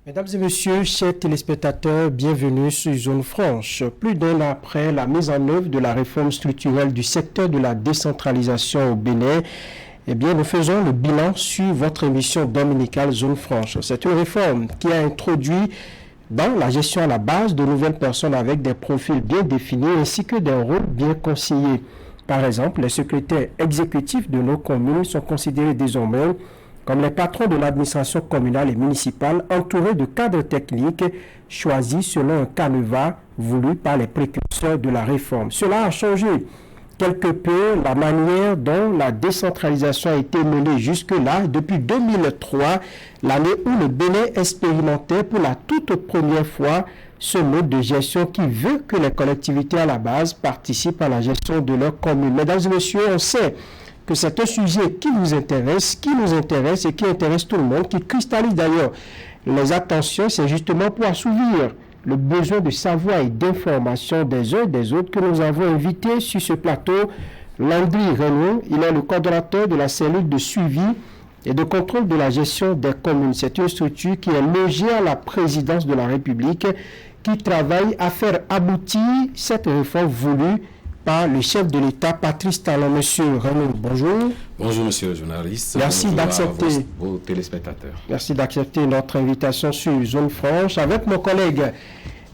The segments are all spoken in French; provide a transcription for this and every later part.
Mesdames et messieurs, chers téléspectateurs, bienvenue sur Zone Franche. Plus d'un an après la mise en œuvre de la réforme structurelle du secteur de la décentralisation au Bénin, nous faisons le bilan sur votre émission dominicale Zone Franche. C'est une réforme qui a introduit dans la gestion à la base de nouvelles personnes avec des profils bien définis ainsi que des rôles bien conseillés. Par exemple, les secrétaires exécutifs de nos communes sont considérés désormais comme les patrons de l'administration communale et municipale, entourés de cadres techniques choisis selon un canevas voulu par les précurseurs de la réforme. Cela a changé quelque peu la manière dont la décentralisation a été menée jusque-là. Depuis 2003, l'année où le Bénin expérimentait pour la toute première fois ce mode de gestion qui veut que les collectivités à la base participent à la gestion de leur commune. Mesdames et messieurs, on sait que c'est un sujet qui nous intéresse et qui intéresse tout le monde, qui cristallise d'ailleurs les attentions. C'est justement pour assouvir le besoin de savoir et d'information des uns et des autres que nous avons invité sur ce plateau Landry Renaud. Il est le coordonnateur de la cellule de suivi et de contrôle de la gestion des communes. C'est une structure qui est logée à la présidence de la République, qui travaille à faire aboutir cette réforme voulue par le chef de l'État, Patrice Talon. Monsieur Renaud, bonjour. Bonjour, monsieur le journaliste. Merci d'accepter vos téléspectateurs. Merci d'accepter notre invitation sur Zone Franche. Avec mon collègue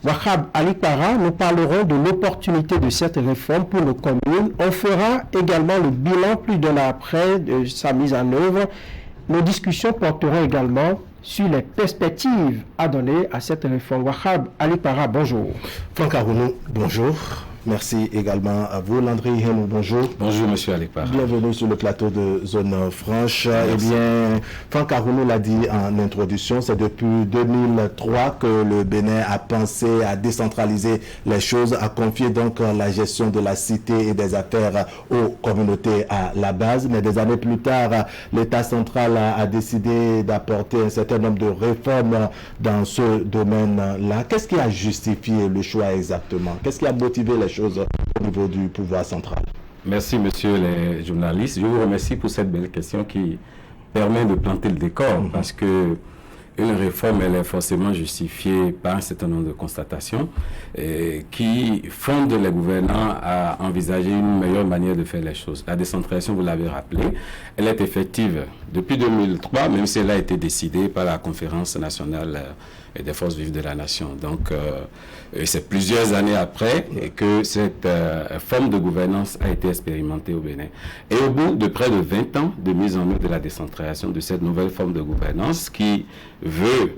Wahab Alikpara, nous parlerons de l'opportunité de cette réforme pour nos communes. On fera également le bilan plus d'un an après de sa mise en œuvre. Nos discussions porteront également sur les perspectives à donner à cette réforme. Wahab Alikpara, bonjour. Franck Arounou, bonjour. Merci également à vous, Landry Renaud, bonjour. Bonjour, monsieur Alikpara. Bienvenue sur le plateau de Zone Franche. Merci. Eh bien, Franck Arounou l'a dit en introduction, c'est depuis 2003 que le Bénin a pensé à décentraliser les choses, à confier donc la gestion de la cité et des affaires aux communautés à la base. Mais des années plus tard, l'État central a décidé d'apporter un certain nombre de réformes dans ce domaine-là. Qu'est-ce qui a justifié le choix exactement? Qu'est-ce qui a motivé les choses au niveau du pouvoir central? Merci, monsieur les journalistes. Je vous remercie pour cette belle question qui permet de planter le décor, parce que une réforme, elle est forcément justifiée par un certain nombre de constatations qui fondent les gouvernants à envisager une meilleure manière de faire les choses. La décentralisation, vous l'avez rappelé, elle est effective depuis 2003, même si elle a été décidée par la Conférence nationale des forces vives de la nation. Donc, c'est plusieurs années après que cette forme de gouvernance a été expérimentée au Bénin. Et au bout de près de 20 ans de mise en œuvre de la décentralisation de cette nouvelle forme de gouvernance qui veut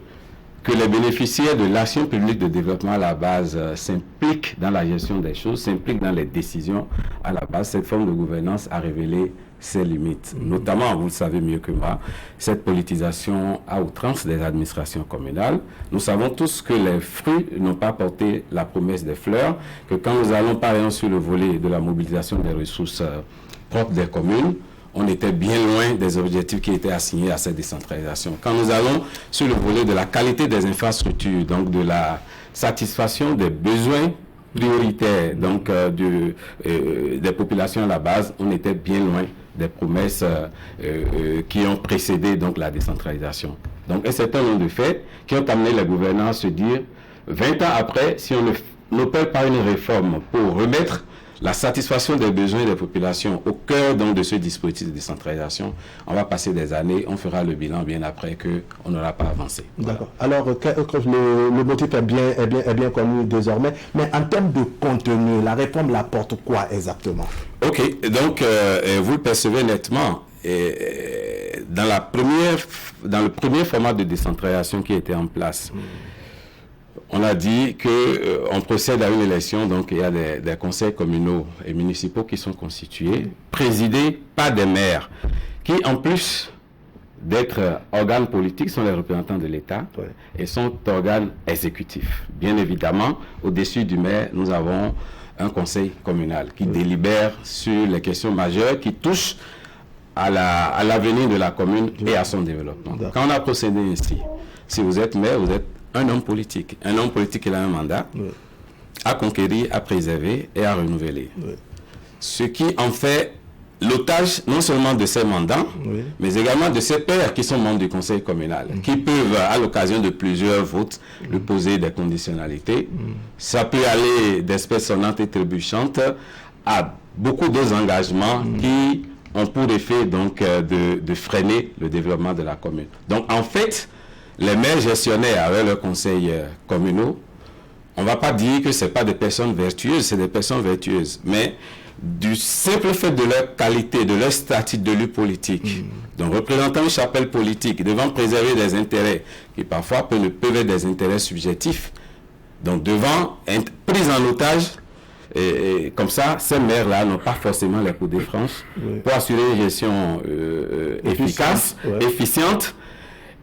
que les bénéficiaires de l'action publique de développement à la base s'impliquent dans la gestion des choses, s'impliquent dans les décisions à la base, cette forme de gouvernance a révélé ses limites. Notamment, vous le savez mieux que moi, cette politisation à outrance des administrations communales. Nous savons tous que les fruits n'ont pas porté la promesse des fleurs, que quand nous allons par exemple sur le volet de la mobilisation des ressources propres des communes, on était bien loin des objectifs qui étaient assignés à cette décentralisation. Quand nous allons sur le volet de la qualité des infrastructures, donc de la satisfaction des besoins prioritaires donc, des populations à la base, on était bien loin des promesses qui ont précédé donc, la décentralisation. Donc un certain nombre de faits qui ont amené les gouvernants à se dire, 20 ans après, si on n'opère pas une réforme pour remettre la satisfaction des besoins des populations au cœur donc, de ce dispositif de décentralisation, on va passer des années, on fera le bilan bien après qu'on n'aura pas avancé. D'accord. Alors, le motif est bien connu désormais, mais en termes de contenu, la réforme l'apporte quoi exactement? Ok, donc vous le percevez nettement. Dans le premier format de décentralisation qui était en place, on a dit qu'on procède à une élection, donc il y a des conseils communaux et municipaux qui sont constitués, présidés par des maires, qui en plus d'être organes politiques sont les représentants de l'État et sont organes exécutifs. Bien évidemment, au-dessus du maire, nous avons un conseil communal qui délibère sur les questions majeures qui touchent à l'avenir de la commune et à son développement. Quand on a procédé ainsi, si vous êtes maire, vous êtes un homme politique. Un homme politique, il a un mandat à conquérir, à préserver et à renouveler. Ce qui en fait l'otage non seulement de ses mandants, mais également de ses pairs qui sont membres du conseil communal, qui peuvent, à l'occasion de plusieurs votes, lui poser des conditionnalités. Ça peut aller d'espèces sonnantes et trébuchantes à beaucoup d'autres engagements qui ont pour effet donc de freiner le développement de la commune. Donc en fait, les maires gestionnaires avec leurs conseils communaux, on ne va pas dire que ce n'est pas des personnes vertueuses, c'est des personnes vertueuses, mais du simple fait de leur qualité, de leur statut de l'élu politique, donc représentant une chapelle politique, devant préserver des intérêts qui parfois peuvent être des intérêts subjectifs, donc devant être pris en otage, et comme ça, ces maires-là n'ont pas forcément les coups de franche pour assurer une gestion efficace, efficiente,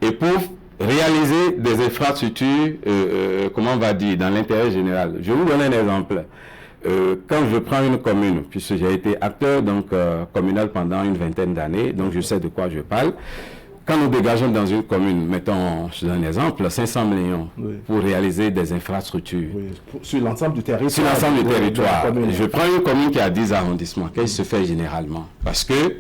et pour réaliser des infrastructures, comment on va dire, dans l'intérêt général. Je vous donne un exemple. Quand je prends une commune, puisque j'ai été acteur donc, communal pendant une vingtaine d'années, donc je sais de quoi je parle. Quand nous dégageons dans une commune, mettons, je donne un exemple, 500 millions pour réaliser des infrastructures. Sur l'ensemble du territoire. Sur l'ensemble du territoire. Je prends une commune qui a 10 arrondissements. Qu'est-ce qui se fait généralement? Parce que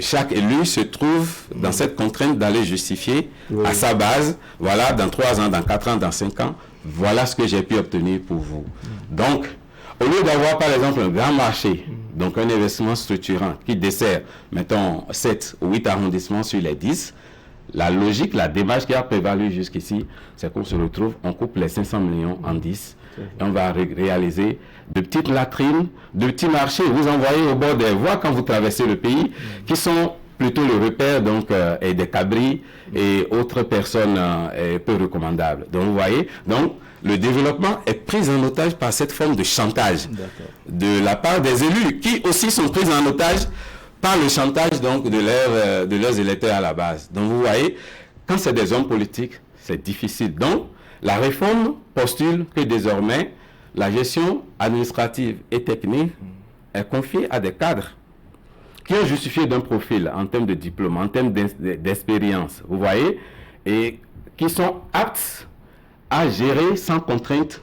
chaque élu se trouve dans cette contrainte d'aller justifier à sa base, voilà, dans 3 ans, dans 4 ans, dans 5 ans, voilà ce que j'ai pu obtenir pour vous. Donc, au lieu d'avoir par exemple un grand marché, donc un investissement structurant qui dessert, mettons, 7 ou 8 arrondissements sur les 10, la logique, la démarche qui a prévalu jusqu'ici, c'est qu'on se retrouve, on coupe les 500 millions en 10, et on va réaliser de petites latrines, de petits marchés. Vous envoyez au bord des voies quand vous traversez le pays, qui sont plutôt le repère donc, et des cabris et autres personnes peu recommandables. Donc vous voyez, donc le développement est pris en otage par cette forme de chantage de la part des élus qui aussi sont pris en otage par le chantage donc, de leurs électeurs à la base. Donc vous voyez, quand c'est des hommes politiques, c'est difficile. Donc la réforme postule que désormais la gestion administrative et technique est confiée à des cadres qui ont justifié d'un profil en termes de diplôme, en termes d'expérience, vous voyez, et qui sont aptes à gérer sans contrainte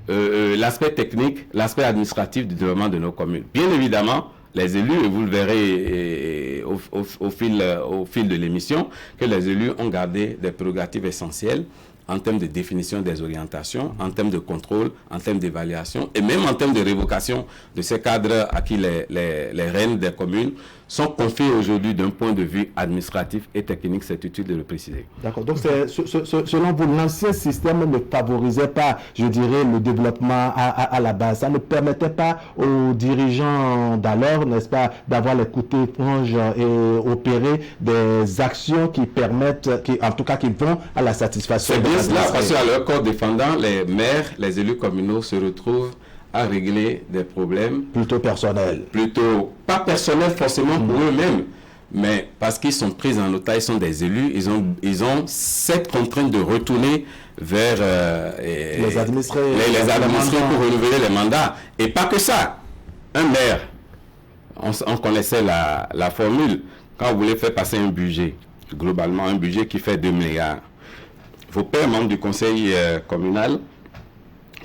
l'aspect technique, l'aspect administratif du développement de nos communes. Bien évidemment, les élus, et vous le verrez au fil de l'émission, que les élus ont gardé des prérogatives essentielles en termes de définition des orientations, en termes de contrôle, en termes d'évaluation, et même en termes de révocation de ces cadres à qui les rênes des communes sont confiés aujourd'hui d'un point de vue administratif et technique, c'est utile de le préciser. D'accord. Donc, selon vous, l'ancien système ne favorisait pas, je dirais, le développement à la base. Ça ne permettait pas aux dirigeants d'alors, n'est-ce pas, d'avoir les couteaux franges et opérer des actions qui permettent, en tout cas, qui vont à la satisfaction. C'est bien cela, parce qu'à leur corps défendant, les maires, les élus communaux se retrouvent à régler des problèmes plutôt personnels. Plutôt, pas personnels forcément pour eux-mêmes, mais parce qu'ils sont pris en otage, ils sont des élus, ils ont cette contrainte de retourner vers les administrés pour renouveler les mandats. Et pas que ça. Un maire, on connaissait la formule, quand vous voulez faire passer un budget, globalement un budget qui fait 2 milliards, vos pairs membres du conseil communal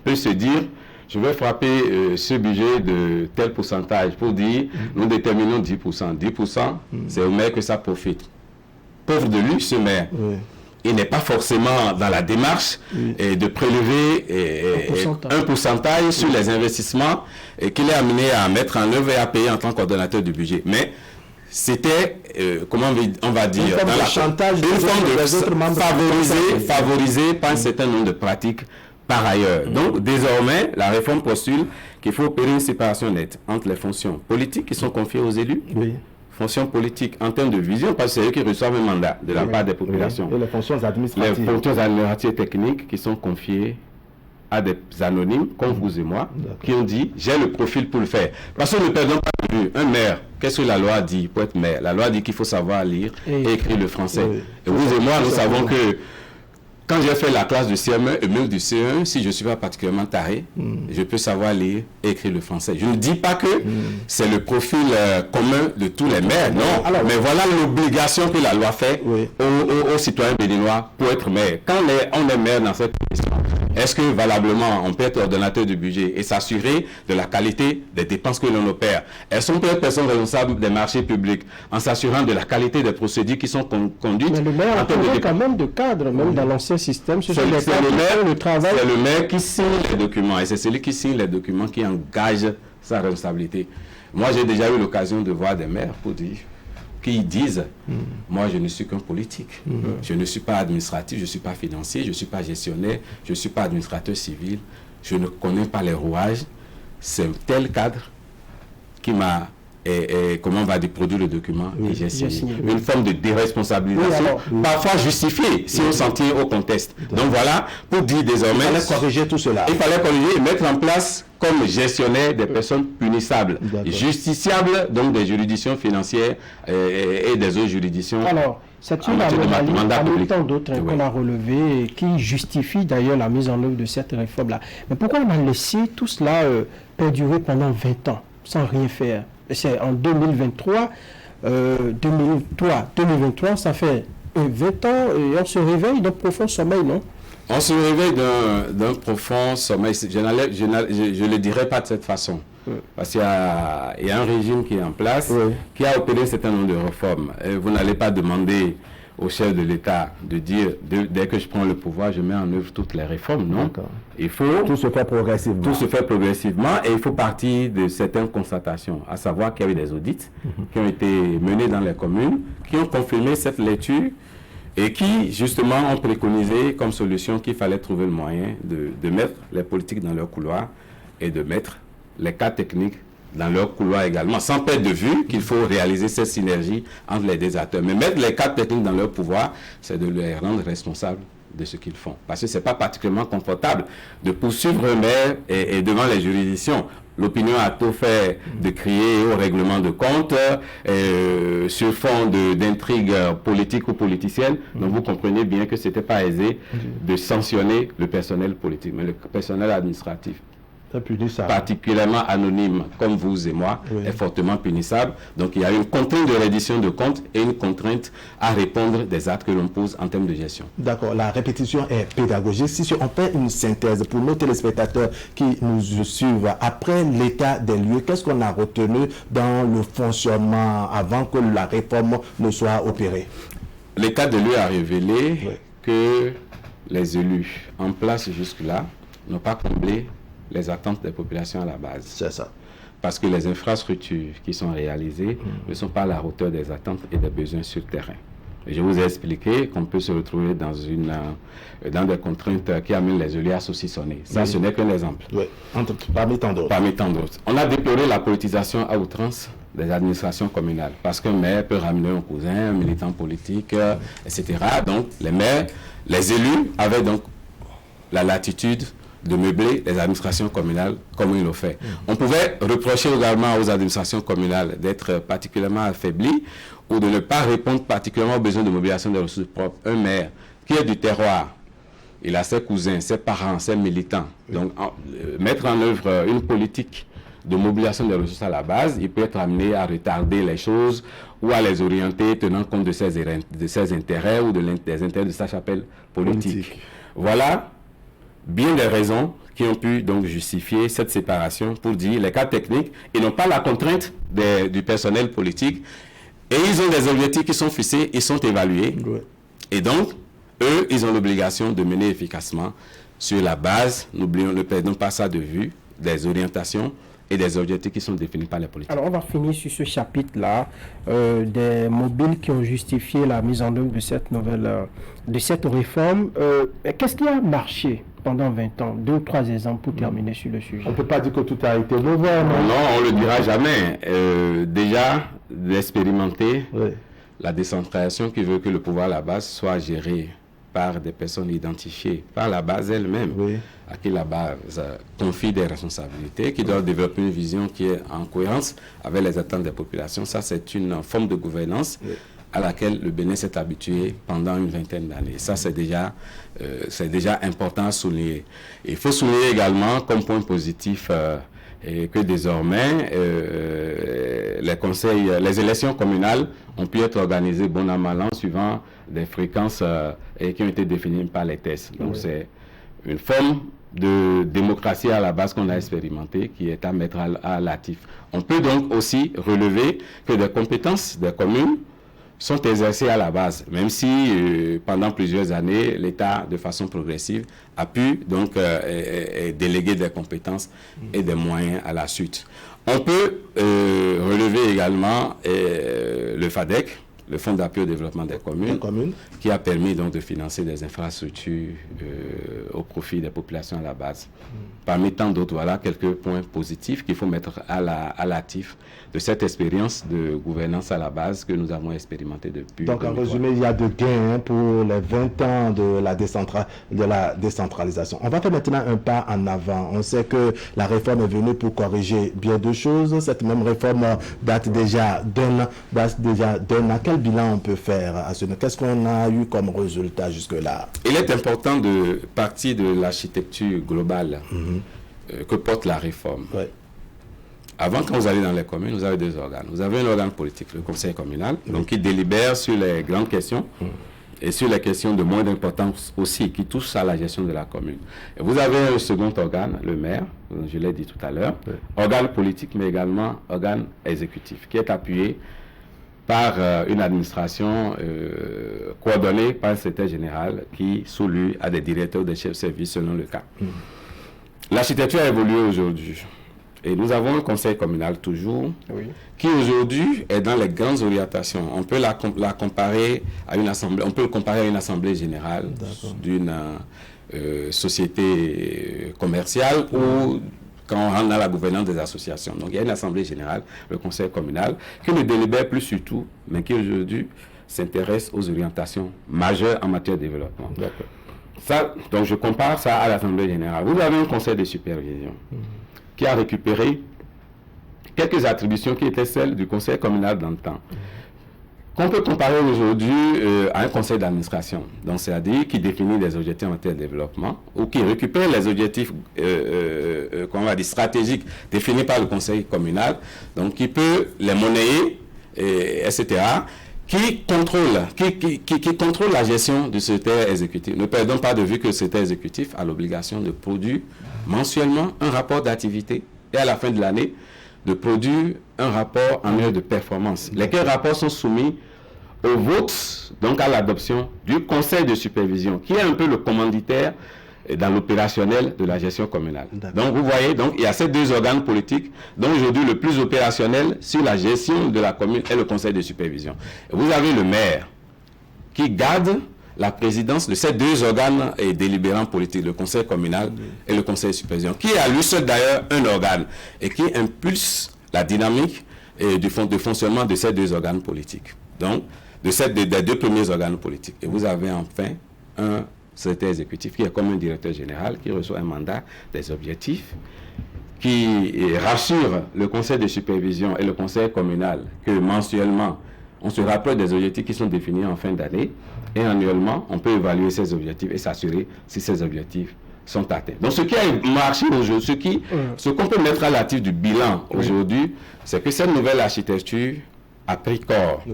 peuvent se dire, je vais frapper ce budget de tel pourcentage pour dire, nous déterminons 10%. 10%, c'est au maire que ça profite. Pauvre de lui, ce maire. Il n'est pas forcément dans la démarche de prélever un pourcentage sur les investissements qu'il est amené à mettre en œuvre et à payer en tant qu'ordonnateur du budget. Mais c'était, comment on va dire, dans la chantage une forme de favorisé par un certain nombre de pratiques par ailleurs. Donc, désormais, la réforme postule qu'il faut opérer une séparation nette entre les fonctions politiques qui sont confiées aux élus, fonctions politiques en termes de vision, parce que c'est eux qui reçoivent un mandat de la part des populations. Et les fonctions administratives. Les fonctions administratives et techniques qui sont confiées à des anonymes, comme vous et moi, qui ont dit, j'ai le profil pour le faire. Parce que ne perdons pas de vue, un maire, qu'est-ce que la loi dit pour être maire? La loi dit qu'il faut savoir lire et écrire le français. Et vous et moi, nous savons que quand j'ai fait la classe du CM1 et même du CE1, si je ne suis pas particulièrement taré, je peux savoir lire et écrire le français. Je ne dis pas que c'est le profil commun de tous les maires, non. Alors, mais voilà l'obligation que la loi fait aux citoyens béninois pour être maire. Quand on est maire dans cette position, Est-ce que valablement on peut être ordonnateur du budget et s'assurer de la qualité des dépenses que l'on opère? Est-ce qu'on peut être personne responsable des marchés publics en s'assurant de la qualité des procédures qui sont conduites? Mais le maire a quand même de cadre, même dans l'ancien système. C'est le maire qui signe les documents et c'est celui qui signe les documents qui engage sa responsabilité. Moi, j'ai déjà eu l'occasion de voir des maires qui disent moi, je ne suis qu'un politique. Je ne suis pas administratif, je ne suis pas financier, je ne suis pas gestionnaire, je ne suis pas administrateur civil, je ne connais pas les rouages. C'est tel cadre qui m'a comment on va produire le document et j'ai signé. Une forme de déresponsabilisation, parfois justifiée si on s'en tient au contexte. Donc voilà, pour dire désormais... Il fallait corriger tout cela. Il fallait corriger et mettre en place comme gestionnaire des personnes punissables, justiciables, donc des juridictions financières et des autres juridictions. Alors, c'est une anomalie parmi tant d'autres qu'on a relevées et qui justifie d'ailleurs la mise en œuvre de cette réforme-là. Mais pourquoi on a laissé tout cela perdurer pendant 20 ans sans rien faire? C'est en 2023, 2023, ça fait 20 ans et on se réveille d'un profond sommeil, non? On se réveille d'un profond sommeil. Je ne le dirais pas de cette façon. Parce qu'il y a un régime qui est en place, qui a opéré un certain nombre de réformes. Et vous n'allez pas demander au chef de l'État de dire, dès que je prends le pouvoir, je mets en œuvre toutes les réformes, non? Il faut... Tout se fait progressivement. Tout se fait progressivement et il faut partir de certaines constatations, à savoir qu'il y a eu des audits qui ont été menés dans les communes, qui ont confirmé cette lecture et qui, justement, ont préconisé comme solution qu'il fallait trouver le moyen de mettre les politiques dans leur couloir et de mettre les cas techniques dans leur couloir également, sans perdre de vue qu'il faut réaliser cette synergie entre les deux acteurs. Mais mettre les cadres techniques dans leur pouvoir, c'est de les rendre responsables de ce qu'ils font. Parce que ce n'est pas particulièrement confortable de poursuivre un maire et devant les juridictions. L'opinion a tout fait de crier au règlement de compte sur fond d'intrigues politiques ou politiciennes. Donc vous comprenez bien que ce n'était pas aisé de sanctionner le personnel politique, mais le personnel administratif, particulièrement anonyme comme vous et moi, est fortement punissable. Donc il y a une contrainte de reddition de comptes et une contrainte à répondre des actes que l'on pose en termes de gestion. D'accord, la répétition est pédagogique. Si on fait une synthèse pour nos téléspectateurs qui nous suivent, après l'état des lieux, qu'est-ce qu'on a retenu dans le fonctionnement avant que la réforme ne soit opérée? L'état des lieux a révélé que les élus en place jusque-là n'ont pas comblé les attentes des populations à la base. C'est ça. Parce que les infrastructures qui sont réalisées ne sont pas à la hauteur des attentes et des besoins sur le terrain. Et je vous ai expliqué qu'on peut se retrouver dans des contraintes qui amènent les élus à saucissonner. Ça, ce n'est qu'un exemple. Oui, parmi tant d'autres. Parmi tant d'autres. On a déploré la politisation à outrance des administrations communales. Parce qu'un maire peut ramener un cousin, un militant politique, etc. Donc, les maires, les élus avaient donc la latitude de meubler les administrations communales comme il le fait. On pouvait reprocher également aux administrations communales d'être particulièrement affaiblies ou de ne pas répondre particulièrement aux besoins de mobilisation des ressources propres. Un maire qui est du terroir, il a ses cousins, ses parents, ses militants. Donc, mettre en œuvre une politique de mobilisation des ressources à la base, il peut être amené à retarder les choses ou à les orienter tenant compte de ses intérêts ou des intérêts de sa chapelle politique. Voilà bien des raisons qui ont pu donc justifier cette séparation pour dire les cas techniques, ils n'ont pas la contrainte du personnel politique et ils ont des objectifs qui sont fixés, ils sont évalués. Et donc, eux, ils ont l'obligation de mener efficacement sur la base, ne perdons pas ça de vue, des orientations et des objectifs qui sont définis par les politiques. Alors, on va finir sur ce chapitre-là, des mobiles qui ont justifié la mise en œuvre de cette de cette réforme. Qu'est-ce qui a marché pendant 20 ans? 2 ou 3 exemples pour terminer sur le sujet. On ne peut pas dire que tout a été mauvais. Non, on ne le dira jamais. Déjà, d'expérimenter la décentralisation qui veut que le pouvoir à la base soit géré par des personnes identifiées par la base elle-même, à qui la base confie des responsabilités, qui doivent développer une vision qui est en cohérence avec les attentes des populations. Ça, c'est une forme de gouvernance à laquelle le Bénin s'est habitué pendant une vingtaine d'années. Ça, c'est déjà important à souligner. Il faut souligner également, comme point positif, et que désormais, les élections communales ont pu être organisées bon an mal an suivant des fréquences qui ont été définies par les tests. Donc c'est une forme de démocratie à la base qu'on a expérimentée qui est à mettre à l'actif. On peut donc aussi relever que des compétences des communes sont exercées à la base, même si pendant plusieurs années, l'État, de façon progressive, a pu donc déléguer des compétences et des moyens à la suite. On peut relever également le FADEC, le Fonds d'appui au développement des communes, qui a permis donc de financer des infrastructures au profit des populations à la base. Parmi tant d'autres, voilà quelques points positifs qu'il faut mettre à l'actif de cette expérience de gouvernance à la base que nous avons expérimentée depuis. Donc, en résumé, il y a de gains pour les 20 ans de la décentralisation. On va faire maintenant un pas en avant. On sait que la réforme est venue pour corriger bien de choses. Cette même réforme date déjà d'un an. Quel bilan on peut faire à ce moment? Qu'est-ce qu'on a eu comme résultat jusque-là? Il est important de partir de l'architecture globale que porte la réforme. Ouais. Avant, quand vous allez dans les communes, vous avez deux organes. Vous avez un organe politique, le conseil communal, donc qui délibère sur les grandes questions et sur les questions de moindre importance aussi, qui touchent à la gestion de la commune. Et vous avez un second organe, le maire, je l'ai dit tout à l'heure, organe politique, mais également organe exécutif, qui est appuyé par une administration coordonnée par un secrétaire général qui, sous lui, a des directeurs ou des chefs de service selon le cas. L'architecture a évolué aujourd'hui. Et nous avons un conseil communal toujours, qui aujourd'hui est dans les grandes orientations. On peut la comparer à une assemblée, on peut le comparer à une assemblée générale d'une société commerciale ou quand on rentre dans la gouvernance des associations. Donc il y a une assemblée générale, le conseil communal, qui ne délibère plus sur tout, mais qui aujourd'hui s'intéresse aux orientations majeures en matière de développement. Ça, donc je compare ça à l'assemblée générale. Vous avez un conseil de supervision qui a récupéré quelques attributions qui étaient celles du conseil communal dans le temps. Qu'on peut comparer aujourd'hui à un conseil d'administration, donc c'est-à-dire qui définit des objectifs en matière de développement ou qui récupère les objectifs qu'on va dire stratégiques définis par le conseil communal, donc qui peut les monnayer, etc., qui contrôle la gestion du secrétaire exécutif. Ne perdons pas de vue que le secrétaire exécutif a l'obligation de produire mensuellement un rapport d'activité et à la fin de l'année de produire un rapport annuel de performance. Lesquels rapports sont soumis au vote, donc à l'adoption du conseil de supervision, qui est un peu le commanditaire dans l'opérationnel de la gestion communale. Donc vous voyez, donc, il y a ces deux organes politiques, dont aujourd'hui le plus opérationnel sur la gestion de la commune est le conseil de supervision. Et vous avez le maire qui garde la présidence de ces deux organes délibérants politiques, le conseil communal et le conseil de supervision, qui est à lui seul d'ailleurs un organe et qui impulse la dynamique de fonctionnement de ces deux organes politiques. Donc, des deux premiers organes politiques. Et vous avez enfin un secrétaire exécutif qui est comme un directeur général, qui reçoit un mandat, des objectifs, qui rassure le conseil de supervision et le conseil communal que mensuellement, on se rapproche des objectifs qui sont définis en fin d'année et annuellement, on peut évaluer ces objectifs et s'assurer si ces objectifs sont atteints. Donc, ce qui a marché aujourd'hui, ce qu'on peut mettre à l'actif du bilan aujourd'hui, c'est que cette nouvelle architecture a pris corps.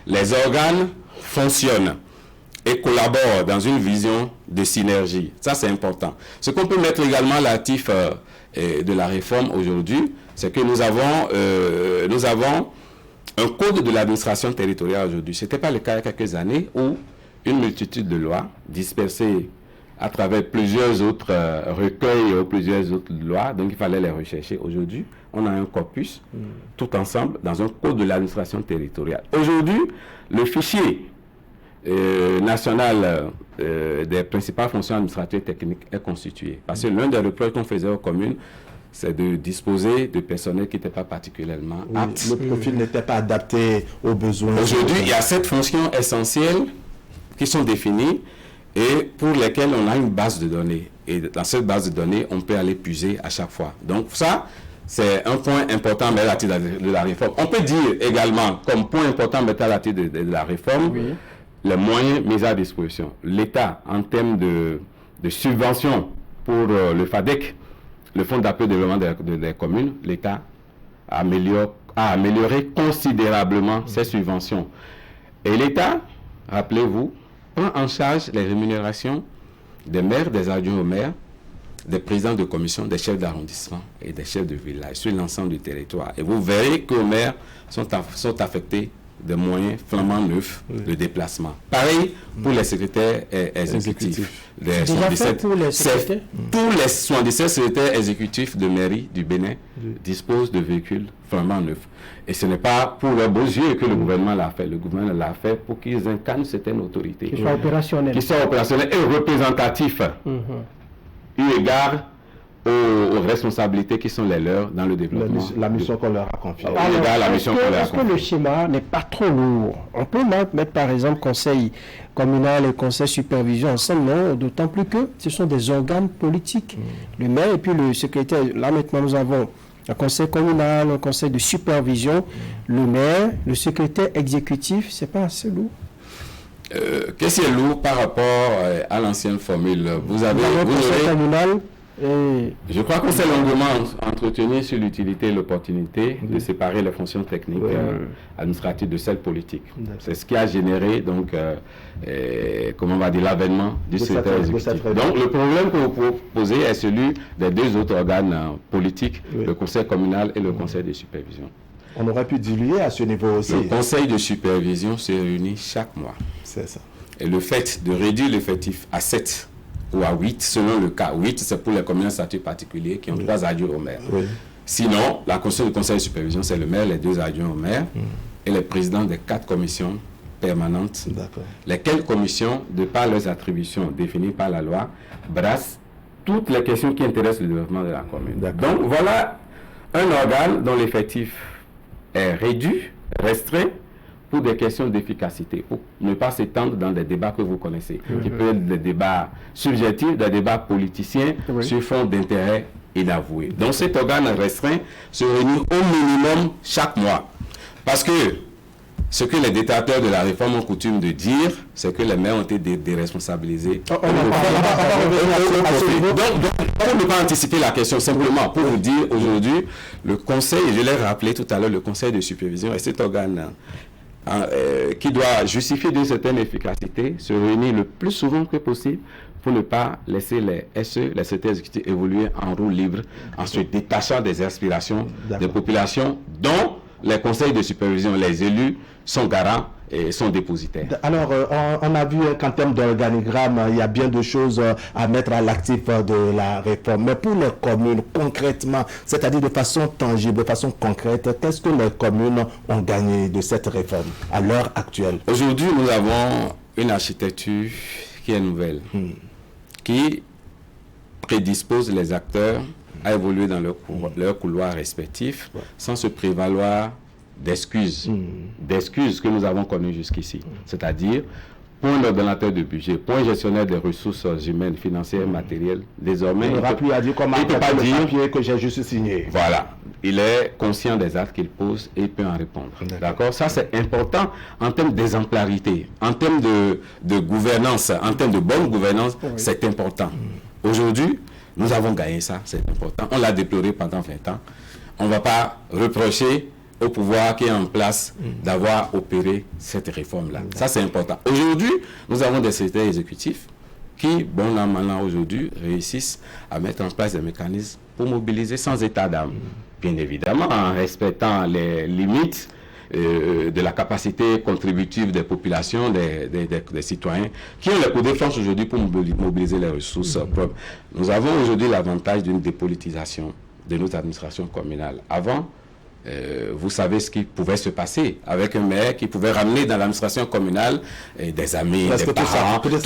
Les organes fonctionnent et collaborent dans une vision de synergie. Ça, c'est important. Ce qu'on peut mettre également à l'actif de la réforme aujourd'hui, c'est que nous avons un code de l'administration territoriale aujourd'hui. Ce n'était pas le cas il y a quelques années où une multitude de lois dispersées à travers plusieurs autres recueils ou plusieurs autres lois, donc il fallait les rechercher. Aujourd'hui, on a un corpus, tout ensemble, dans un code de l'administration territoriale. Aujourd'hui, le fichier national des principales fonctions administratives techniques est constitué. Parce que l'un des reproches qu'on faisait aux communes, c'est de disposer de personnel qui n'était pas particulièrement apte. Le profil n'était pas adapté aux besoins. Aujourd'hui, il y a 7 fonctions essentielles qui sont définies et pour lesquelles on a une base de données. Et dans cette base de données, on peut aller puiser à chaque fois. Donc ça, c'est un point important mais à la titre de la réforme. On peut dire également, comme point important mais à la titre de la réforme, les moyens mis à disposition. L'État, en termes de subventions pour le FADEC, le Fonds d'appui au développement des communes, l'État a amélioré considérablement ses subventions. Et l'État, rappelez-vous, prend en charge les rémunérations des maires, des adjoints aux maires, des présidents de commission, des chefs d'arrondissement et des chefs de village sur l'ensemble du territoire. Et vous verrez que les maires sont affectés de moyens flambant neufs de déplacement. Pareil pour les secrétaires exécutifs. C'est déjà fait pour les secrétaires? Tous les 77 secrétaires exécutifs de mairie du Bénin disposent de véhicules flambant neufs. Et ce n'est pas pour leurs beaux yeux que le gouvernement l'a fait. Le gouvernement l'a fait pour qu'ils incarnent certaines autorités. Qui soient opérationnels. Qui soient opérationnels et représentatifs. Eu égard aux responsabilités qui sont les leurs dans le développement. La mission qu'on leur a confiée. Est-ce que le schéma n'est pas trop lourd? On peut mettre par exemple conseil communal et conseil supervision ensemble, non? D'autant plus que ce sont des organes politiques. Le maire et puis le secrétaire. Là maintenant nous avons un conseil communal, un conseil de supervision. Le maire, le secrétaire exécutif, c'est pas assez lourd? Qu'est-ce qui est lourd par rapport à l'ancienne formule? Vous avez communal. Je crois qu'on s'est longuement entretenu sur l'utilité et l'opportunité de séparer les fonctions techniques administratives de celles politiques. C'est ce qui a généré donc, comment on va dire, l'avènement du secrétaire exécutif. Donc le problème que vous posez est celui des deux autres organes politiques, le conseil communal et le conseil de supervision. On aurait pu diluer à ce niveau aussi. Le conseil de supervision se réunit chaque mois. C'est ça. Et le fait de réduire l'effectif à 7 ou à 8, selon le cas. 8, c'est pour les communes à statut particulier qui ont 3 adjoints au maire. Sinon, la constitution du conseil de supervision, c'est le maire, les 2 adjoints au maire et les présidents des 4 commissions permanentes. Lesquelles commissions, de par leurs attributions définies par la loi, brassent toutes les questions qui intéressent le développement de la commune. Donc, voilà un organe dont l'effectif est réduit, restreint, pour des questions d'efficacité, pour ne pas s'étendre dans des débats que vous connaissez, qui peuvent être des débats subjectifs, des débats politiciens sur fond d'intérêt inavoué. Donc cet organe restreint se réunit au minimum chaque mois. Parce que ce que les détracteurs de la réforme ont coutume de dire, c'est que les maires ont été déresponsabilisés. Donc, pour ne pas anticiper la question, simplement pour vous dire aujourd'hui, le conseil, je l'ai rappelé tout à l'heure, le conseil de supervision est cet organe qui doit justifier d'une certaine efficacité, se réunir le plus souvent que possible pour ne pas laisser les SE, les secrétaires exécutifs, évoluer en roue libre, en se détachant des aspirations des populations dont les conseils de supervision, les élus, sont garants et sont dépositaires. Alors, on a vu qu'en termes d'organigramme, il y a bien de choses à mettre à l'actif de la réforme. Mais pour les communes, concrètement, c'est-à-dire de façon tangible, de façon concrète, qu'est-ce que les communes ont gagné de cette réforme à l'heure actuelle? Aujourd'hui, nous avons une architecture qui est nouvelle, qui prédispose les acteurs à évoluer dans leur couloir respectif sans se prévaloir d'excuses que nous avons connues jusqu'ici. C'est-à-dire, point ordonnateur de budget, point gestionnaire des ressources humaines, financières, matérielles, désormais... Il n'aura plus à dire comment il ne peut pas dire le papier que j'ai juste signé. Voilà. Il est conscient des actes qu'il pose et il peut en répondre. D'accord? Ça, c'est important en termes d'exemplarité, en termes de gouvernance, en termes de bonne gouvernance, c'est important. Aujourd'hui, nous avons gagné ça, c'est important. On l'a déploré pendant 20 ans. On ne va pas reprocher au pouvoir qui est en place d'avoir opéré cette réforme-là. Ça, c'est important. Aujourd'hui, nous avons des secrétaires exécutifs qui, bon an, mal an, aujourd'hui, réussissent à mettre en place des mécanismes pour mobiliser sans état d'âme. Bien évidemment, en respectant les limites de la capacité contributive des populations, des citoyens, qui ont les coups de force aujourd'hui pour mobiliser les ressources propres. Nous avons aujourd'hui l'avantage d'une dépolitisation de notre administration communale. Avant, vous savez ce qui pouvait se passer avec un maire qui pouvait ramener dans l'administration communale des amis, des parents, toute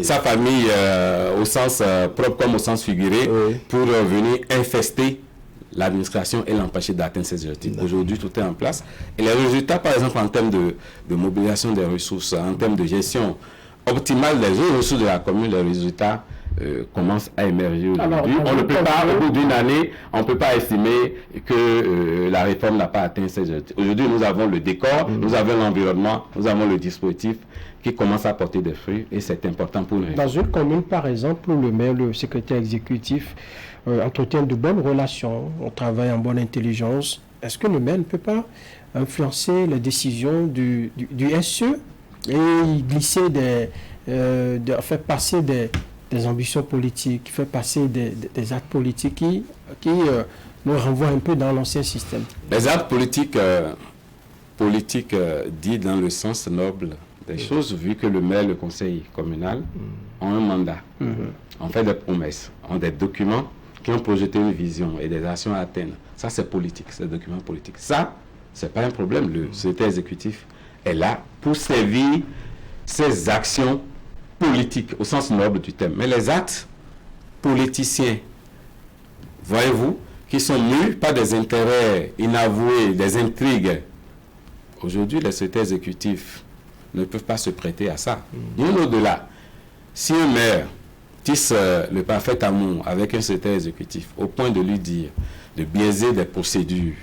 sa famille au sens propre comme au sens figuré, pour venir infester l'administration et l'empêcher d'atteindre ses objectifs. Aujourd'hui, tout est en place. Et les résultats, par exemple, en termes de mobilisation des ressources, en termes de gestion optimale des ressources de la commune, les résultats commence à émerger aujourd'hui. On ne peut pas, au bout d'une année, on ne peut pas estimer que la réforme n'a pas atteint ses objectifs. Aujourd'hui, nous avons le décor, nous avons l'environnement, nous avons le dispositif qui commence à porter des fruits et c'est important pour nous. Dans une commune, par exemple, où le maire, le secrétaire exécutif entretient de bonnes relations, on travaille en bonne intelligence, est-ce que le maire ne peut pas influencer les décisions du SE et glisser faire passer des des ambitions politiques, qui fait passer des actes politiques qui nous renvoient un peu dans l'ancien système. Les actes politiques, dits dans le sens noble des choses, vu que le maire et le conseil communal ont un mandat, ont fait des promesses, ont des documents qui ont projeté une vision et des actions à atteindre. Ça, c'est politique, c'est des documents politiques. Ça, c'est pas un problème. Le secrétaire exécutif est là pour servir ses actions politiques, au sens noble du terme. Mais les actes politiciens, voyez-vous, qui sont mus par des intérêts inavoués, des intrigues. Aujourd'hui, les secrétaires exécutifs ne peuvent pas se prêter à ça. Bien au-delà, si un maire tisse le parfait amour avec un secrétaire exécutif au point de lui dire de biaiser des procédures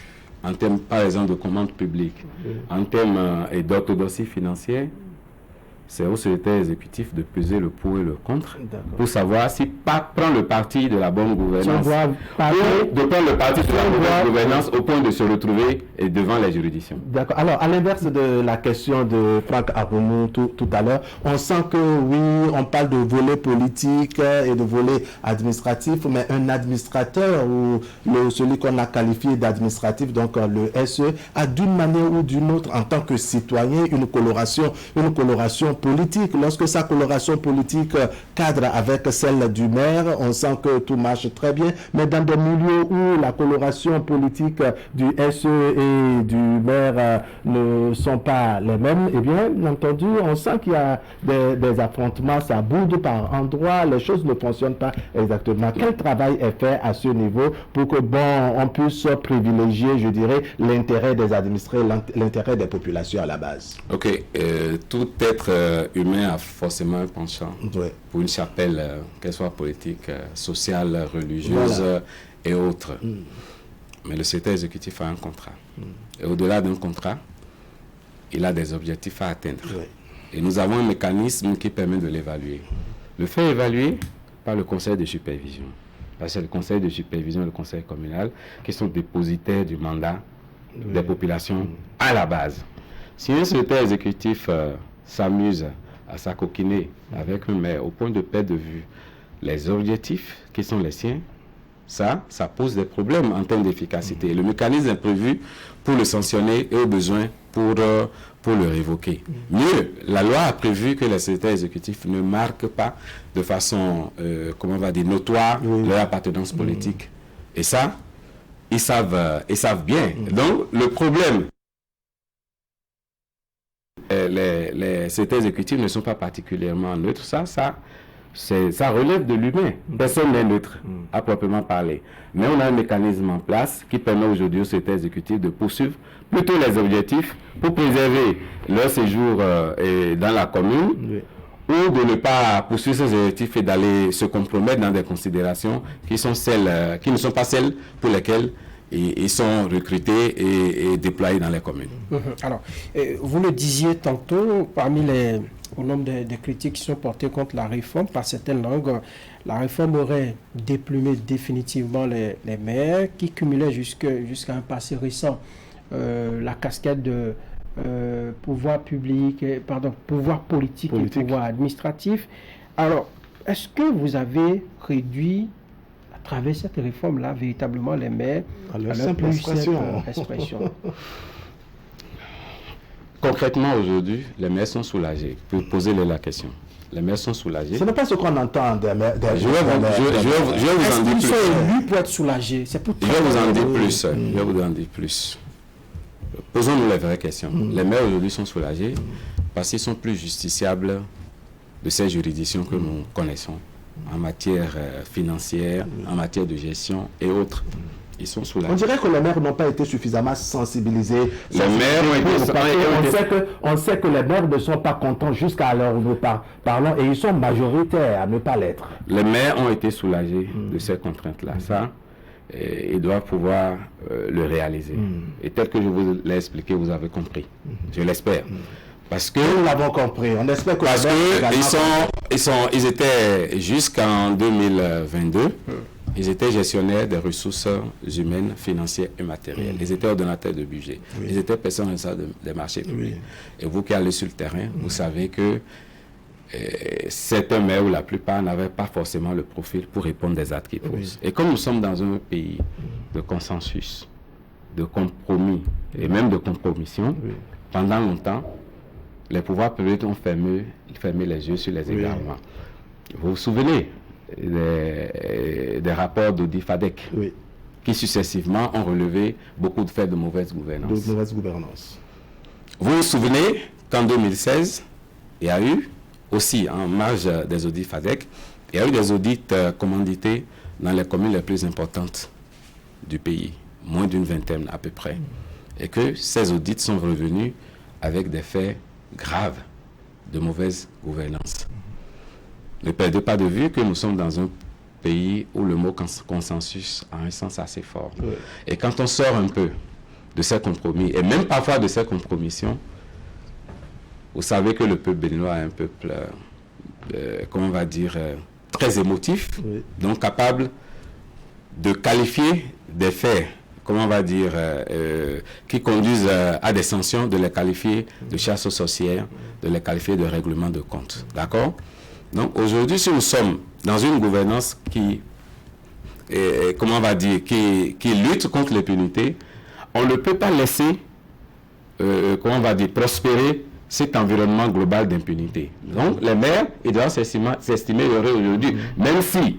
en termes, par exemple, de commandes publiques, en termes d'orthodoxie financière, c'est au secrétaire exécutif de peser le pour et le contre pour savoir si prend le parti de la bonne gouvernance ou de prendre le parti de la bonne gouvernance au point de se retrouver devant les juridictions. D'accord. Alors, à l'inverse de la question de Franck Aroumou tout à l'heure, on sent que oui, on parle de volet politique et de volet administratif, mais un administrateur ou celui qu'on a qualifié d'administratif, donc le SE, a d'une manière ou d'une autre, en tant que citoyen, une coloration politique. Lorsque sa coloration politique cadre avec celle du maire, on sent que tout marche très bien, mais dans des milieux où la coloration politique du SE et du maire ne sont pas les mêmes, eh bien entendu, on sent qu'il y a des affrontements, ça boude par endroits, les choses ne fonctionnent pas exactement. Quel travail est fait à ce niveau pour que, on puisse privilégier, je dirais, l'intérêt des administrés, l'intérêt des populations à la base? Ok, tout être humain a forcément un penchant pour une chapelle, qu'elle soit politique, sociale, religieuse et autres. Mais le secrétaire exécutif a un contrat. Et au-delà d'un contrat, il a des objectifs à atteindre. Et nous avons un mécanisme qui permet de l'évaluer. Le fait évaluer par le conseil de supervision. Parce que c'est le conseil de supervision et le conseil communal qui sont dépositaires du mandat des populations à la base. Si un secrétaire exécutif s'amuse à s'acoquiner avec un maire au point de perdre de vue les objectifs qui sont les siens, ça pose des problèmes en termes d'efficacité. Le mécanisme est prévu pour le sanctionner et au besoin pour le révoquer. Mieux, la loi a prévu que les secrétaires exécutifs ne marquent pas de façon, notoire leur appartenance politique. Et ça, ils savent bien. Donc, le problème, les secrétaires exécutifs ne sont pas particulièrement neutres. Ça relève de l'humain. Personne n'est neutre, à proprement parler. Mais on a un mécanisme en place qui permet aujourd'hui aux secrétaires exécutifs de poursuivre plutôt les objectifs pour préserver leur séjour dans la commune ou de ne pas poursuivre ces objectifs et d'aller se compromettre dans des considérations qui ne sont pas celles pour lesquelles ils sont recrutés et déployés dans les communes. Alors, vous le disiez tantôt, au nombre des critiques qui sont portées contre la réforme par certaines langues, la réforme aurait déplumé définitivement les maires qui cumulaient jusqu'à un passé récent la casquette de pouvoir politique et pouvoir administratif. Alors, est-ce que vous avez réduit à travers cette réforme-là véritablement les maires à leur simple expression? Concrètement, aujourd'hui, les maires sont soulagés. Pour poser la question. Les maires sont soulagés. Ce n'est pas ce qu'on entend des maires. Je vais vous en dire plus. Ils sont élus pour être soulagés. Je vais vous en dire plus. Posons-nous les vraies questions. Les maires aujourd'hui sont soulagés parce qu'ils sont plus justiciables de ces juridictions que nous connaissons en matière financière, en matière de gestion et autres. Ils sont soulagés. On dirait que les maires n'ont pas été suffisamment sensibilisés. Les maires on sait que les maires ne sont pas contents jusqu'à l'heure où nous parlons et ils sont majoritaires à ne pas l'être. Les maires ont été soulagés de ces contraintes-là. Ça, ils doivent pouvoir le réaliser. Et tel que je vous l'ai expliqué, vous avez compris. Je l'espère. Parce que nous l'avons compris. On espère que ils étaient jusqu'en 2022. Ils étaient gestionnaires des ressources humaines, financières et matérielles. Ils étaient ordonnateurs de budget. Ils étaient personnes responsables des marchés publics. Et vous qui allez sur le terrain, vous savez que certains maires ou la plupart n'avaient pas forcément le profil pour répondre des actes qu'ils posent. Et comme nous sommes dans un pays de consensus, de compromis et même de compromission, pendant longtemps, les pouvoirs publics ont fermé les yeux sur les égarements. Vous vous souvenez des rapports d'Audi Fadek qui successivement ont relevé beaucoup de faits de mauvaise gouvernance. Vous vous souvenez qu'en 2016, il y a eu aussi, en marge des audits FADEC, il y a eu des audits commandités dans les communes les plus importantes du pays, moins d'une vingtaine à peu près. Et que ces audits sont revenus avec des faits graves de mauvaise gouvernance. Ne perdez pas de vue que nous sommes dans un pays où le mot consensus a un sens assez fort. Et quand on sort un peu de ces compromis, et même parfois de ces compromissions, vous savez que le peuple béninois est un peuple, comment on va dire, très émotif, donc capable de qualifier des faits, comment on va dire, qui conduisent à des sanctions, de les qualifier de chasse aux sorcières, de les qualifier de règlement de compte. D'accord? Donc aujourd'hui, si nous sommes dans une gouvernance qui, comment on va dire, qui lutte contre l'impunité, on ne peut pas laisser, comment on va dire, prospérer cet environnement global d'impunité. Donc, les maires, ils doivent s'estimer heureux aujourd'hui, même si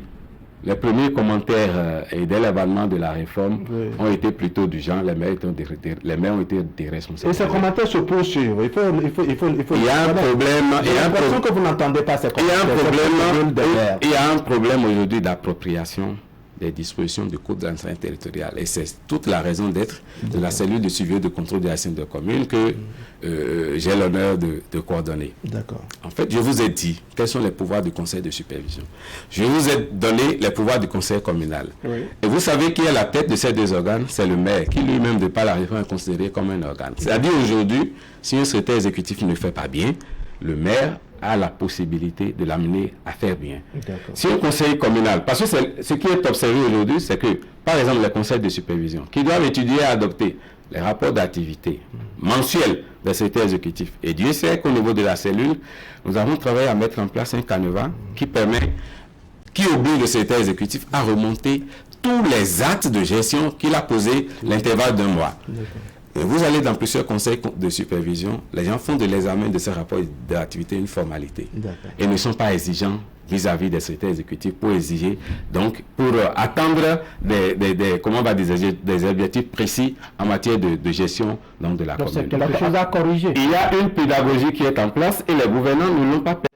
les premiers commentaires dès l'événement de la réforme ont été plutôt du genre, les maires ont été des responsables. Et ces commentaires se poursuivent. Il y a un problème. J'ai l'impression que vous n'entendez pas ces commentaires. Il y a un problème aujourd'hui d'appropriation des dispositions du Code de l'administration territoriale. Et c'est toute la raison d'être de la cellule de suivi et de contrôle de la scène de commune que j'ai l'honneur de coordonner. D'accord. En fait, je vous ai dit quels sont les pouvoirs du conseil de supervision. Je vous ai donné les pouvoirs du conseil communal. Et vous savez qui est la tête de ces deux organes? C'est le maire, qui lui-même, de par la réforme, est considéré comme un organe. C'est-à-dire aujourd'hui, si un secrétaire exécutif ne fait pas bien, le maire a la possibilité de l'amener à faire bien. Si un conseil communal, parce que ce qui est observé aujourd'hui, c'est que, par exemple, les conseils de supervision, qui doivent étudier et adopter les rapports d'activité mensuels des secrétaires exécutifs. Et Dieu sait qu'au niveau de la cellule, nous avons travaillé à mettre en place un canevas qui oblige le secrétaire exécutif à remonter tous les actes de gestion qu'il a posés l'intervalle d'un mois. Vous allez dans plusieurs conseils de supervision, les gens font de l'examen de ces rapports d'activité une formalité. Et ne sont pas exigeants vis-à-vis des secrétaires exécutifs pour exiger, donc pour attendre comment on va dire, des objectifs précis en matière de gestion donc, de la commune. C'est quelque chose à corriger. Il y a une pédagogie qui est en place et les gouvernants ne l'ont pas permis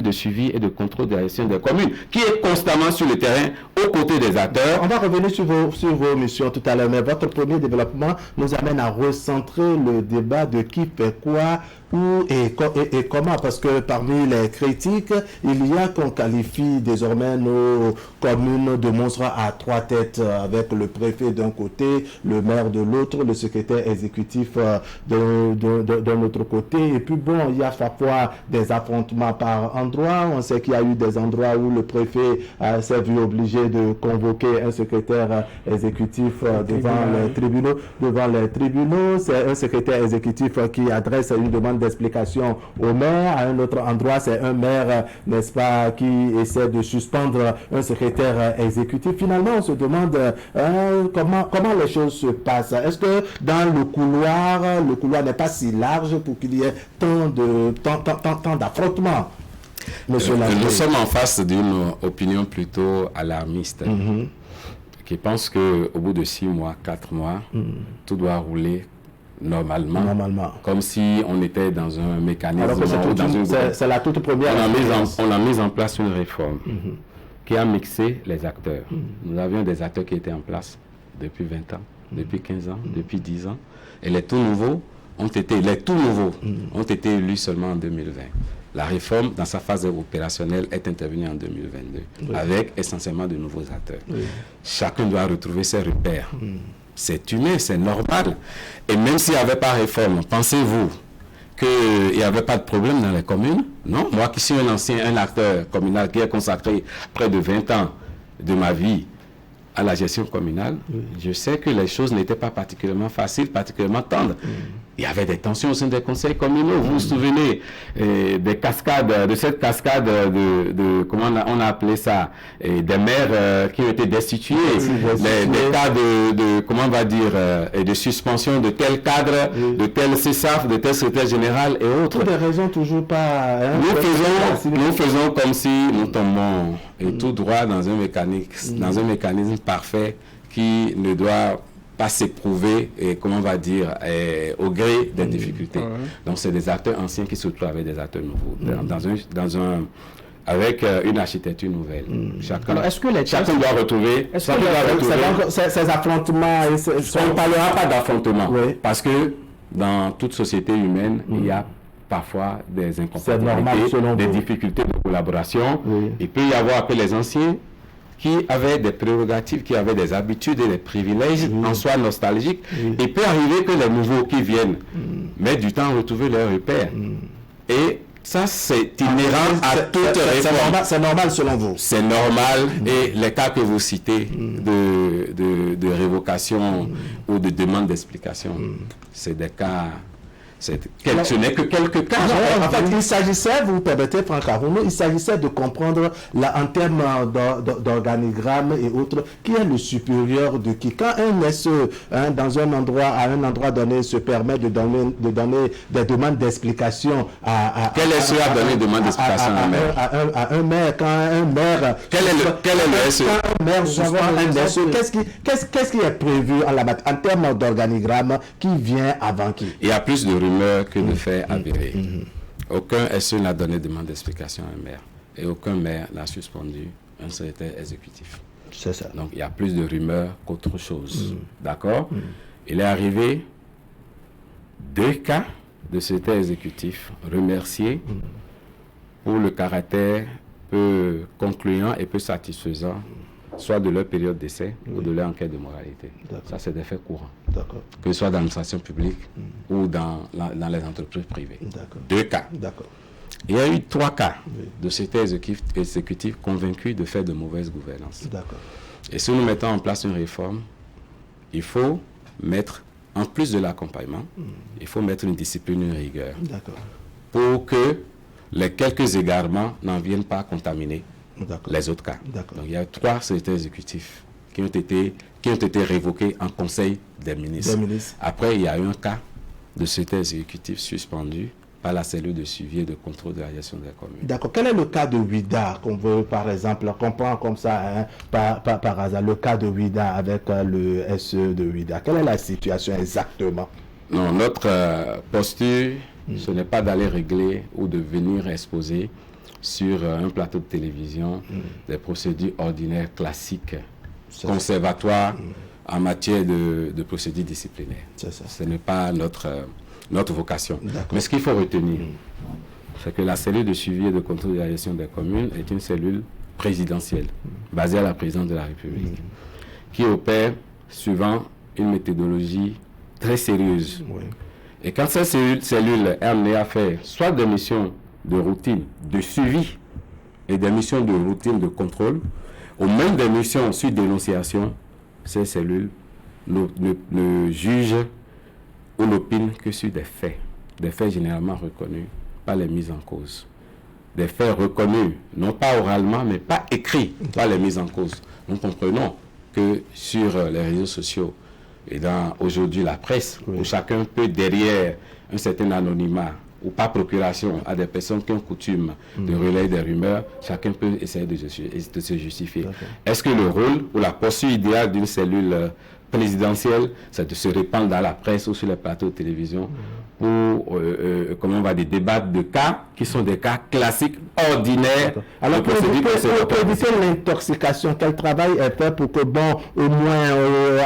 de suivi et de contrôle de la gestion des communes, qui est constamment sur le terrain, aux côtés des acteurs. On va revenir sur vos missions tout à l'heure, mais votre premier développement nous amène à recentrer le débat de qui fait quoi, où et comment, parce que parmi les critiques, il y a qu'on qualifie désormais nos communes de monstres à trois têtes, avec le préfet d'un côté, le maire de l'autre, le secrétaire exécutif d'un autre côté, et puis bon, il y a parfois des affrontements par endroits. On sait qu'il y a eu des endroits où le préfet s'est vu obligé de convoquer un secrétaire exécutif devant les tribunaux. C'est un secrétaire exécutif qui adresse une demande d'explication au maire. À un autre endroit, c'est un maire, n'est-ce pas, qui essaie de suspendre un secrétaire exécutif. Finalement, on se demande comment les choses se passent. Est-ce que dans le couloir n'est pas si large pour qu'il y ait tant d'affrontements? Nous sommes en face d'une opinion plutôt alarmiste, qui pense qu'au bout de 6 mois, 4 mois, tout doit rouler normalement, comme si on était dans un mécanisme. Alors que c'est la toute première. On a mis en place une réforme qui a mixé les acteurs. Nous avions des acteurs qui étaient en place depuis 20 ans, depuis 15 ans, depuis 10 ans. Et les tout nouveaux ont été élus seulement en 2020. La réforme, dans sa phase opérationnelle, est intervenue en 2022, avec essentiellement de nouveaux acteurs. Chacun doit retrouver ses repères. C'est humain, c'est normal. Et même s'il n'y avait pas réforme, pensez-vous qu'il n'y avait pas de problème dans les communes? Non, moi qui suis un acteur communal qui a consacré près de 20 ans de ma vie à la gestion communale, je sais que les choses n'étaient pas particulièrement faciles, particulièrement tendres. il y avait des tensions au sein des conseils communaux. Vous vous souvenez des cascades, de cette cascade comment on a appelé ça, des maires qui ont été destitués, des cas comment on va dire, de suspension de tel cadre, de tel CESAF, de tel secrétaire général et autres. Pour des raisons toujours pas... Hein, nous faisons comme si nous tombons tout droit dans un mécanisme parfait qui ne doit pas s'éprouver, comment on va dire, au gré des difficultés. Donc c'est des acteurs anciens qui se retrouvent avec des acteurs nouveaux, avec une architecture nouvelle. Chacun doit retrouver... Ces affrontements... On ne parlera pas d'affrontement, parce que dans toute société humaine, il y a parfois des incompatibilités, des difficultés de collaboration. Il peut y avoir après les anciens qui avaient des prérogatives, qui avaient des habitudes et des privilèges en soi nostalgiques. Il peut arriver que les nouveaux qui viennent mettent du temps à retrouver leurs repères. Et ça, c'est inhérent à toute réforme. C'est normal selon vous? C'est normal. Et les cas que vous citez de révocation ou de demande d'explication, c'est des cas... Ce n'est que quelques cas. En fait, il s'agissait, vous permettez, Franck Arouno, il s'agissait de comprendre en termes d'organigramme et autres, qui est le supérieur de qui. Quand un SE, dans un endroit donné, se permet de donner des demandes d'explication à... Quel SE a donné demande d'explication à un maire? À un maire, quand un maire... Quel est le SE? Quand un maire suspend un SE, qu'est-ce qui est prévu en termes d'organigramme qui vient avant qui? Il y a plus de rumeurs que de faits avérés. Aucun SE n'a donné demande d'explication à un maire. Et aucun maire n'a suspendu un secrétaire exécutif. C'est ça. Donc il y a plus de rumeurs qu'autre chose. D'accord? Il est arrivé 2 cas de secrétaire exécutif remerciés pour le caractère peu concluant et peu satisfaisant soit de leur période d'essai ou de leur enquête de moralité. Ça, c'est des faits courants. Que ce soit dans l'administration publique ou dans les entreprises privées. 2 cas. Il y a eu 3 cas de secrétaires exécutifs convaincus de faire de mauvaise gouvernance. Et si nous mettons en place une réforme, il faut mettre, en plus de l'accompagnement, il faut mettre une discipline, une rigueur. Pour que les quelques égarements n'en viennent pas contaminer les autres cas. Donc il y a 3 secrétaires exécutifs qui ont été révoqués en conseil des ministres. Après, il y a eu un cas de secrétaire exécutif suspendu par la cellule de suivi et de contrôle de la gestion des communes. D'accord. Quel est le cas de Ouida qu'on veut, par exemple, qu'on prend comme ça, par hasard, le cas de Ouida avec le SE de Ouida? Quelle est la situation exactement? Non, notre posture, ce n'est pas d'aller régler ou de venir exposer sur un plateau de télévision des procédures ordinaires classiques, conservatoires en matière de procédures disciplinaires. Ce n'est pas notre vocation. Mais ce qu'il faut retenir, c'est que la cellule de suivi et de contrôle de la gestion des communes est une cellule présidentielle, basée à la présidence de la République, qui opère suivant une méthodologie très sérieuse. Et quand cette cellule est amenée à faire soit des missions de routine, de suivi et des missions de routine de contrôle, ou même des missions sur dénonciation, ces cellules ne jugent ou n'opinent que sur des faits généralement reconnus par les mises en cause. Des faits reconnus, non pas oralement, mais pas écrits par les mises en cause. Nous comprenons que sur les réseaux sociaux et dans aujourd'hui la presse, où chacun peut derrière un certain anonymat, ou par procuration à des personnes qui ont coutume de relayer des rumeurs, chacun peut essayer de se justifier. Est-ce que le rôle ou la posture idéale d'une cellule présidentielle, c'est de se répandre dans la presse ou sur les plateaux de télévision pour, comment on va dire, débattre de cas qui sont des cas classiques, ordinaires. Alors, pour éviter l'intoxication, quel travail est fait pour que, bon, au moins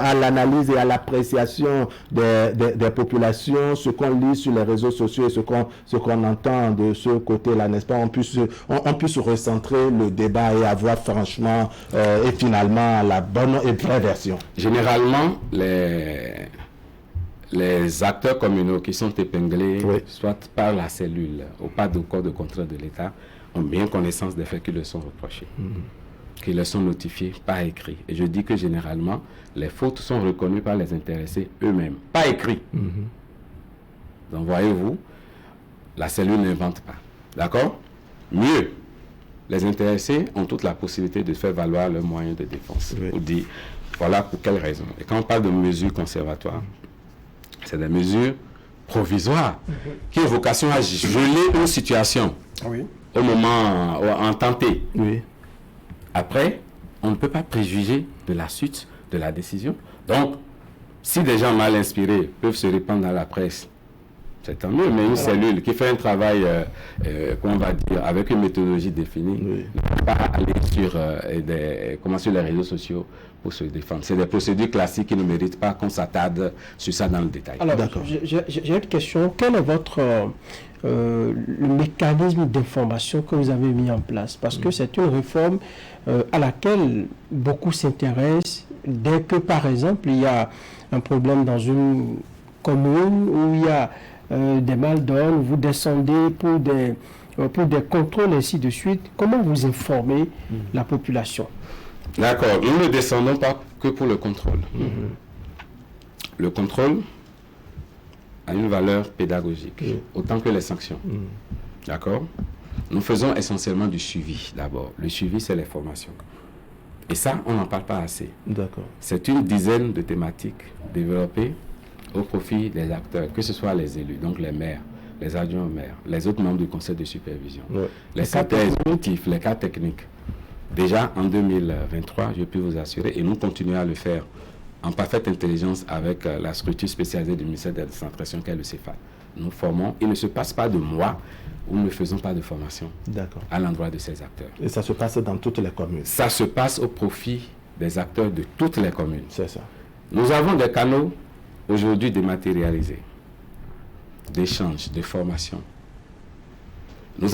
à l'analyse et à l'appréciation des populations, ce qu'on lit sur les réseaux sociaux et ce qu'on entend de ce côté-là, n'est-ce pas, on puisse recentrer le débat et avoir franchement et finalement la bonne et vraie version. Généralement, les acteurs communaux qui sont épinglés, soit par la cellule ou par le corps de contrôle de l'État, ont bien connaissance des faits qui leur sont reprochés, qui leur sont notifiés par écrit. Et je dis que généralement, les fautes sont reconnues par les intéressés eux-mêmes, pas écrit. Donc, voyez-vous, la cellule n'invente pas. D'accord? Mieux, les intéressés ont toute la possibilité de faire valoir leurs moyens de défense. Oui. Pour dire, voilà pour quelles raisons. Et quand on parle de mesures conservatoires, c'est des mesures provisoires qui ont vocation à geler une situation Oui. au moment, en temps T. Oui. Après, on ne peut pas préjuger de la suite de la décision. Donc, si des gens mal inspirés peuvent se répandre dans la presse, c'est tant mieux, mais une cellule qui fait un travail, comment on va dire, avec une méthodologie définie, Oui. ne peut pas aller sur, sur les réseaux sociaux pour se défendre. C'est des procédures classiques qui ne méritent pas qu'on s'attarde sur ça dans le détail. Alors, D'accord. j'ai une question. Quel est votre le mécanisme d'information que vous avez mis en place? Parce que c'est une réforme à laquelle beaucoup s'intéressent. Dès que, par exemple, il y a un problème dans une commune où il y a des mal d'ordre, vous descendez pour des contrôles, ainsi de suite. Comment vous informez la population? D'accord. Nous ne descendons pas que pour le contrôle. Le contrôle a une valeur pédagogique, autant que les sanctions. D'accord? Nous faisons essentiellement du suivi d'abord. Le suivi, c'est les formations. Et ça, on n'en parle pas assez. D'accord. C'est une dizaine de thématiques développées au profit des acteurs, que ce soit les élus, donc les maires, les adjoints aux maires, les autres membres du conseil de supervision, les secrétaires exécutifs, les cas techniques. Déjà en 2023, je peux vous assurer, et nous continuons à le faire en parfaite intelligence avec la structure spécialisée du ministère de la décentration qu'est le CEFAL. Nous formons, il ne se passe pas de mois où nous ne faisons pas de formation à l'endroit de ces acteurs. Et ça se passe dans toutes les communes? Ça se passe au profit des acteurs de toutes les communes. C'est ça. Nous avons des canaux aujourd'hui dématérialisés, d'échanges, de formation. Nous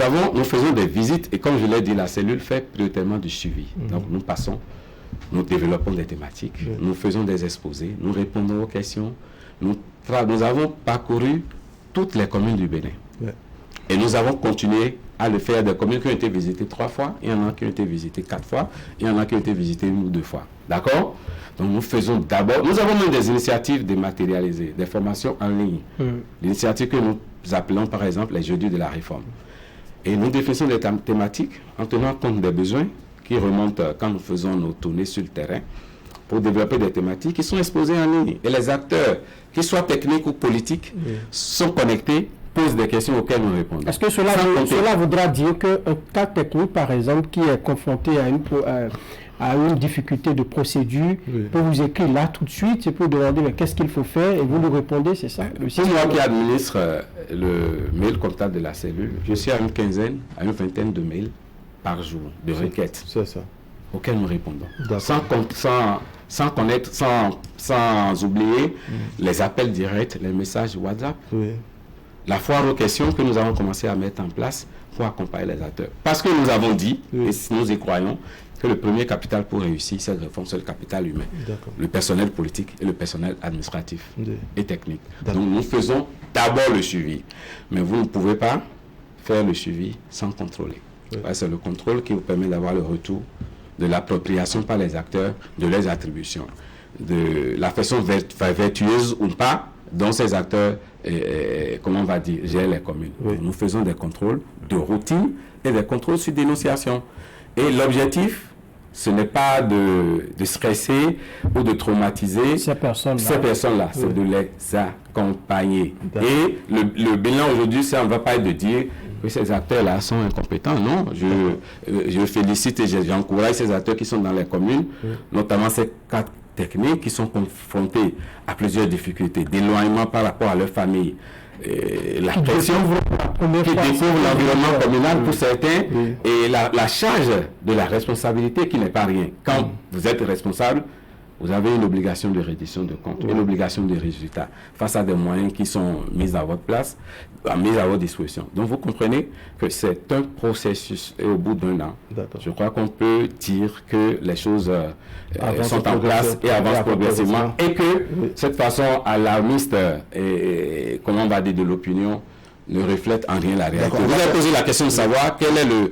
faisons des visites et comme je l'ai dit, la cellule fait prioritairement du suivi. Donc nous développons des thématiques, nous faisons des exposés, nous répondons aux questions. Nous avons parcouru toutes les communes du Bénin. Et nous avons continué à le faire. Des communes qui ont été visitées 3 fois, il y en a qui ont été visitées 4 fois, il y en a qui ont été visitées 1 ou 2 fois. D'accord? Donc nous faisons d'abord, nous avons même des initiatives dématérialisées, des formations en ligne. L'initiative que nous appelons par exemple les jeudis de la réforme. Et nous définissons des thématiques en tenant compte des besoins qui remontent quand nous faisons nos tournées sur le terrain pour développer des thématiques qui sont exposées en ligne. Et les acteurs, qu'ils soient techniques ou politiques, sont connectés, posent des questions auxquelles nous répondons. Est-ce que cela voudra dire qu'un cas technique, par exemple, qui est confronté à une difficulté de procédure, peut vous écrire là tout de suite et pour demander mais qu'est-ce qu'il faut faire et vous nous répondez, c'est ça? C'est moi qui administre le mail comptable de la cellule. Je suis à une quinzaine, à une vingtaine de mails par jour, de requêtes auxquelles nous répondons. Sans connaître, sans oublier les appels directs, les messages WhatsApp. La foire aux questions que nous avons commencé à mettre en place pour accompagner les acteurs. Parce que nous avons dit, et nous y croyons, que le premier capital pour réussir cette réforme, c'est le capital humain. Le personnel politique et le personnel administratif et technique. Donc nous faisons d'abord le suivi. Mais vous ne pouvez pas faire le suivi sans contrôler. C'est le contrôle qui vous permet d'avoir le retour de l'appropriation par les acteurs de leurs attributions, de la façon vertueuse ou pas dont ces acteurs, comment on va dire, gèrent les communes. Nous faisons des contrôles de routine et des contrôles sur dénonciation. Et l'objectif, ce n'est pas de stresser ou de traumatiser ces personnes-là, c'est de les accompagner. Et le bilan aujourd'hui, ça ne va pas être de dire que ces acteurs-là sont incompétents. Non, je félicite et j'encourage ces acteurs qui sont dans les communes, notamment ces cadres techniques qui sont confrontés à plusieurs difficultés, d'éloignement par rapport à leur famille, la pression qui découvre l'environnement communal pour certains et la charge de la responsabilité qui n'est pas rien. Quand vous êtes responsable, vous avez une obligation de reddition de compte, une obligation de résultat face à des moyens qui sont mis à votre place, mis à votre disposition. Donc vous comprenez que c'est un processus et au bout d'un an, je crois qu'on peut dire que les choses sont en place et avancent progressivement et que cette façon alarmiste et comment on va dire de l'opinion ne reflète en rien la réalité. Vous avez posé la question de savoir quel est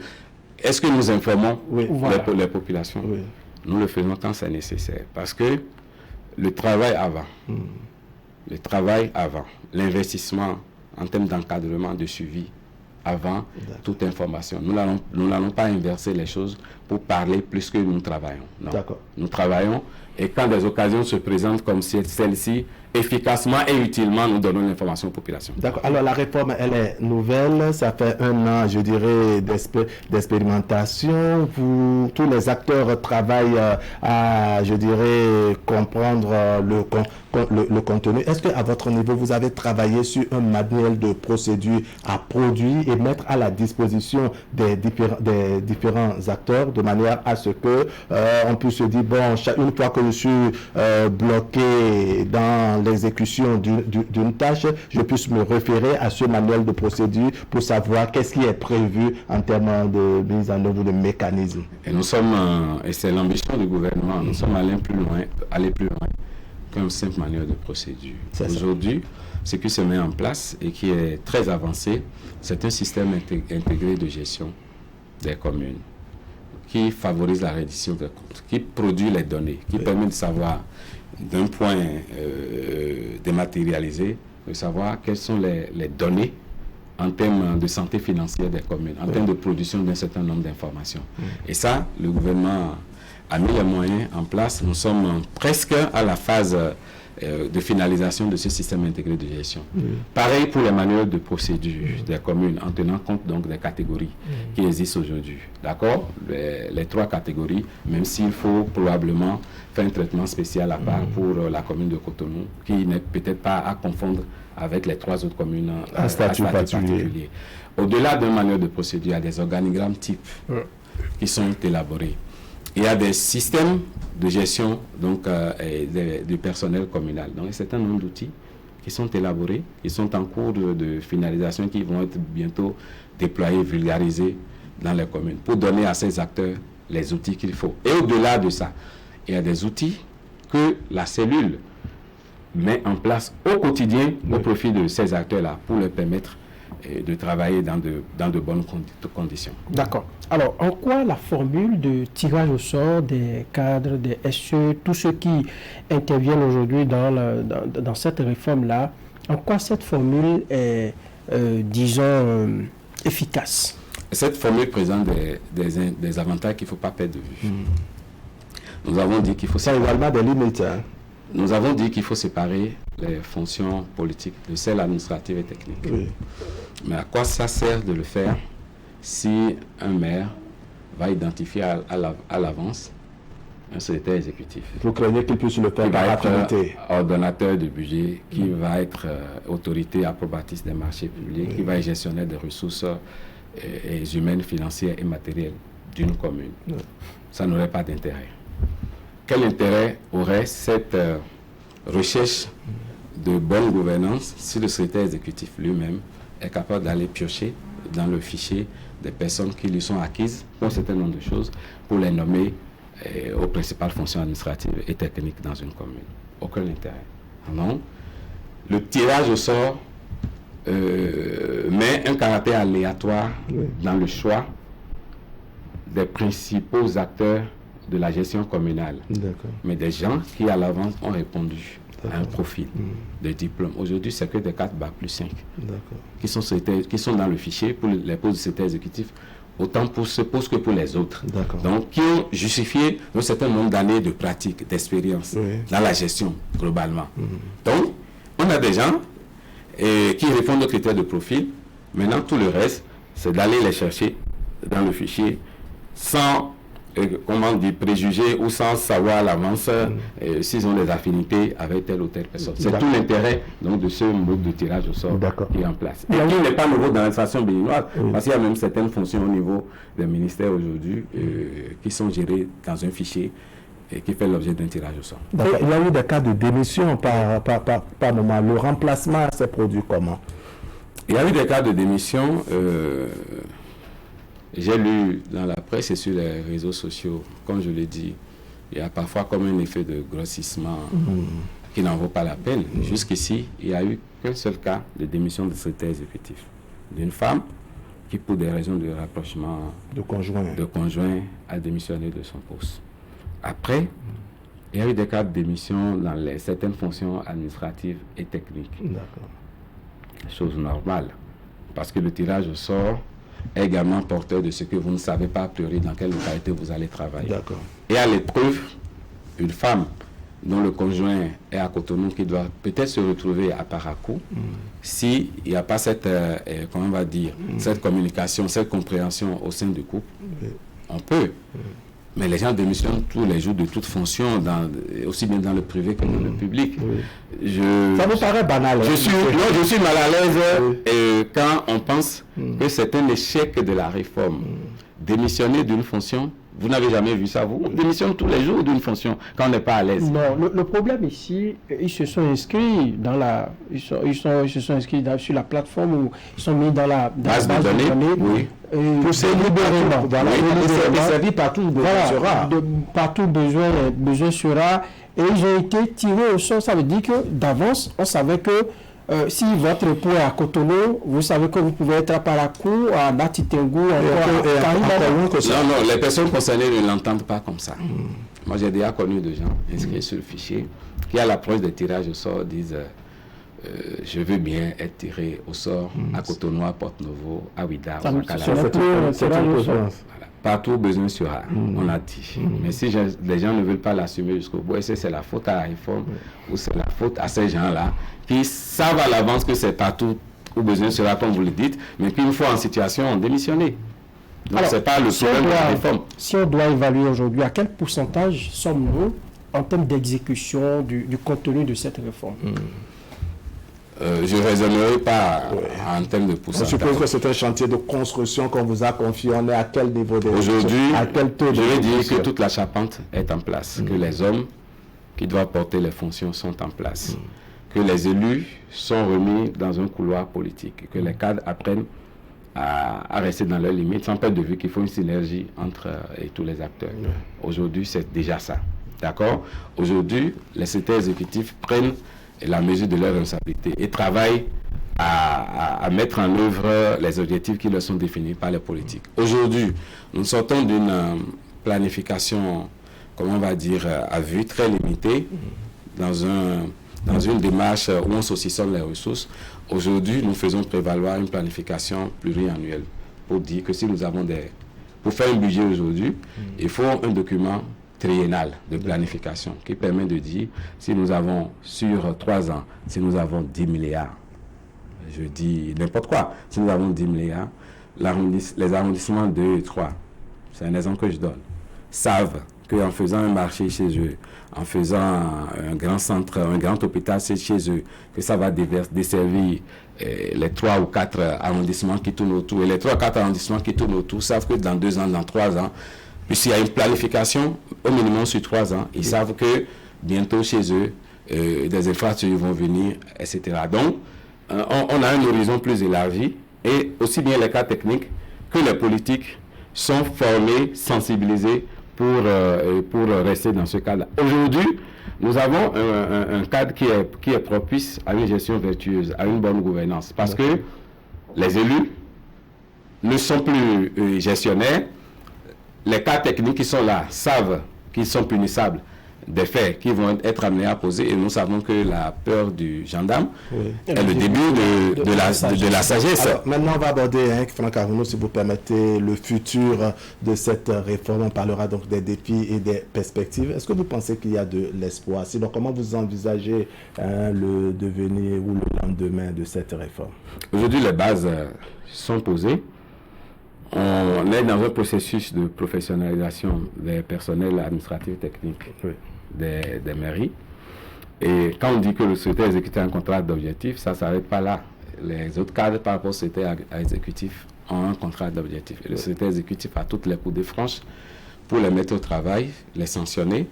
est-ce que nous informons les populations? Nous le faisons quand c'est nécessaire. Parce que le travail avant, l'investissement en termes d'encadrement, de suivi, avant toute information. Nous n'allons pas inverser les choses pour parler plus que nous travaillons. Non. Nous travaillons et quand des occasions se présentent comme celle-ci, efficacement et utilement, nous donnons l'information aux populations. D'accord. Alors la réforme, elle est nouvelle. Ça fait 1 an, je dirais, d'expérimentation. Tous les acteurs travaillent à, je dirais, comprendre le contenu. Est-ce qu'à votre niveau, vous avez travaillé sur un manuel de procédure à produire et mettre à la disposition des différents acteurs de manière à ce que on puisse se dire, bon, une fois que je suis bloqué dans l'exécution d'une tâche, je puisse me référer à ce manuel de procédure pour savoir qu'est-ce qui est prévu en termes de mise en œuvre de mécanismes. Et nous sommes, et c'est l'ambition du gouvernement, nous sommes allés plus loin qu'un simple manuel de procédure. Aujourd'hui, ce qui se met en place et qui est très avancé, c'est un système intégré de gestion des communes qui favorise la reddition des comptes, qui produit les données, qui permet de savoir d'un point dématérialisé, de savoir quelles sont les données en termes de santé financière des communes, en termes de production d'un certain nombre d'informations. Et ça, le gouvernement a mis les moyens en place. Nous sommes presque à la phase de finalisation de ce système intégré de gestion. Pareil pour les manuels de procédure des communes, en tenant compte donc des catégories qui existent aujourd'hui. D'accord? Les 3 catégories, même s'il faut probablement faire un traitement spécial à part pour la commune de Cotonou, qui n'est peut-être pas à confondre avec les 3 autres communes à statut particulier. Au-delà d'un manuel de procédure, il y a des organigrammes types qui sont élaborés. Il y a des systèmes de gestion donc, du personnel communal. Donc, un certain nombre d'outils qui sont élaborés, qui sont en cours de finalisation, qui vont être bientôt déployés, vulgarisés dans les communes, pour donner à ces acteurs les outils qu'il faut. Et au-delà de ça, il y a des outils que la cellule met en place au quotidien au profit de ces acteurs-là, pour leur permettre de travailler dans de bonnes conditions. D'accord. Alors, en quoi la formule de tirage au sort des cadres, des SE, tous ceux qui interviennent aujourd'hui dans cette réforme-là, en quoi cette formule est, disons, efficace? Cette formule présente des avantages qu'il ne faut pas perdre de vue. Nous avons dit qu'il faut... Ça également des limites. Nous avons dit qu'il faut séparer les fonctions politiques de celles administratives et techniques. Oui. Mais à quoi ça sert de le faire si un maire va identifier à l'avance un secrétaire exécutif? Vous craignez qu'il puisse le faire par affinité? Ordonnateur de budget, qui va être autorité approbatrice des marchés publics, qui va être gestionnaire des ressources humaines, financières et matérielles d'une commune. Ça n'aurait pas d'intérêt. Quel intérêt aurait cette recherche de bonne gouvernance si le secrétaire exécutif lui-même est capable d'aller piocher dans le fichier des personnes qui lui sont acquises pour un certain nombre de choses, pour les nommer aux principales fonctions administratives et techniques dans une commune? Aucun intérêt. Non. Le tirage au sort met un caractère aléatoire dans le choix des principaux acteurs de la gestion communale, mais des gens qui à l'avance ont répondu à un profil de diplôme. Aujourd'hui, c'est que des 4 Bac plus 5 qui sont dans le fichier pour les postes de secrétaire exécutif, autant pour ce poste que pour les autres. Donc, qui ont justifié un certain nombre d'années de pratique, d'expérience dans la gestion globalement. Donc, on a des gens qui répondent aux critères de profil. Maintenant, tout le reste, c'est d'aller les chercher dans le fichier sans préjugés ou sans savoir à l'avance s'ils ont des affinités avec telle ou telle personne. C'est tout l'intérêt donc de ce mode de tirage au sort qui est en place. Et qui n'est pas nouveau dans l'administration béninoise, parce qu'il y a même certaines fonctions au niveau des ministères aujourd'hui qui sont gérées dans un fichier et qui fait l'objet d'un tirage au sort. Il y a eu des cas de démission par moment. Le remplacement s'est produit comment? Il y a eu des cas de démission. J'ai lu dans la presse et sur les réseaux sociaux, comme je l'ai dit, il y a parfois comme un effet de grossissement qui n'en vaut pas la peine. Jusqu'ici, il n'y a eu qu'un seul cas de démission de secrétaire exécutif d'une femme qui, pour des raisons de rapprochement de conjoint, a démissionné de son poste. Après, il y a eu des cas de démission dans certaines fonctions administratives et techniques. chose normale. Parce que le tirage au sort est également porteur de ce que vous ne savez pas a priori dans quelle localité vous allez travailler. D'accord. Et à l'épreuve, une femme dont le conjoint est à Cotonou qui doit peut-être se retrouver à Parakou, s'il n'y a pas cette, comment on va dire, cette communication, cette compréhension au sein du couple, on peut. Mais les gens démissionnent tous les jours de toute fonction, aussi bien dans le privé que dans le public. Ça vous paraît banal. Je suis mal à l'aise quand on pense que c'est un échec de la réforme. Démissionner d'une fonction, vous n'avez jamais vu ça, vous? On démissionne tous les jours d'une fonction quand on n'est pas à l'aise. Non, le problème ici, ils se sont inscrits dans la, ils se sont inscrits sur la plateforme où ils sont mis dans la base de données. Oui. Pour se libérément. Il servit partout où besoin sera. Partout besoin sera. Et ils ont été tirés au sort. Ça veut dire que d'avance, on savait que si votre époux est à Cotonou, vous savez que vous pouvez être à Parakou, à Natitengu, Non, les personnes concernées ne l'entendent pas comme ça. Moi, j'ai déjà connu des gens inscrits sur le fichier qui, à l'approche des tirages au sort, disent je veux bien être tiré au sort à Cotonou, à Porto-Novo, à Ouidah, à Calabar. Partout où besoin sera, on a dit. Mais si les gens ne veulent pas l'assumer jusqu'au bout, est-ce que c'est la faute à la réforme ou c'est la faute à ces gens-là qui savent à l'avance que c'est partout où besoin sera, comme vous le dites, mais qu'une fois en situation, ont démissionné. Donc, ce n'est pas le problème de la réforme. Si on doit évaluer aujourd'hui, à quel pourcentage sommes-nous en termes d'exécution du contenu de cette réforme? Je ne raisonnerai pas en termes de pourcentage. Je suppose que c'est un chantier de construction qu'on vous a confié. On est à quel niveau de aujourd'hui, à quel taux je vais dire que toute la charpente est en place, que les hommes qui doivent porter les fonctions sont en place, que les élus sont remis dans un couloir politique, que les cadres apprennent à rester dans leurs limites, sans perdre de vue qu'il faut une synergie entre tous les acteurs. Aujourd'hui, c'est déjà ça. D'accord? Aujourd'hui, les secrétaires exécutifs prennent la mesure de leur responsabilité et travaillent à mettre en œuvre les objectifs qui leur sont définis par les politiques. Aujourd'hui, nous sortons d'une planification, comment on va dire, à vue très limitée, dans une démarche où on saucissonne les ressources. Aujourd'hui, nous faisons prévaloir une planification pluriannuelle pour dire que si nous avons pour faire un budget aujourd'hui, il faut un document triennal de planification qui permet de dire si nous avons sur 3 ans, si nous avons 10 milliards, je dis n'importe quoi, si nous avons 10 milliards, les arrondissements 2 et 3, c'est un exemple que je donne, savent qu'en faisant un marché chez eux, en faisant un grand centre, un grand hôpital chez eux, que ça va desservir les 3 ou 4 arrondissements qui tournent autour. Et les 3 ou 4 arrondissements qui tournent autour savent que dans 2 ans, dans 3 ans, puisqu'il y a une planification au minimum sur 3 ans, ils savent que bientôt chez eux, des infrastructures vont venir, etc. Donc, on a un horizon plus élargi et aussi bien les cas techniques que les politiques sont formés, sensibilisés pour rester dans ce cadre. Aujourd'hui, nous avons un cadre qui est propice à une gestion vertueuse, à une bonne gouvernance, parce que les élus ne sont plus gestionnaires. Les cas techniques qui sont là savent qu'ils sont punissables des faits qui vont être amenés à poser, et nous savons que la peur du gendarme est le début de la sagesse. Alors, maintenant, on va aborder, Franck Arounou, si vous permettez, le futur de cette réforme. On parlera donc des défis et des perspectives. Est-ce que vous pensez qu'il y a de l'espoir? Sinon, comment vous envisagez le devenir ou le lendemain de cette réforme? Aujourd'hui, les bases sont posées. On est dans un processus de professionnalisation des personnels administratifs techniques des mairies. Et quand on dit que le secrétaire exécutif a un contrat d'objectif, ça ne s'arrête pas là. Les autres cadres par rapport au secrétaire exécutif ont un contrat d'objectif. Et le secrétaire exécutif a toutes les coudées franches pour les mettre au travail, les sanctionner,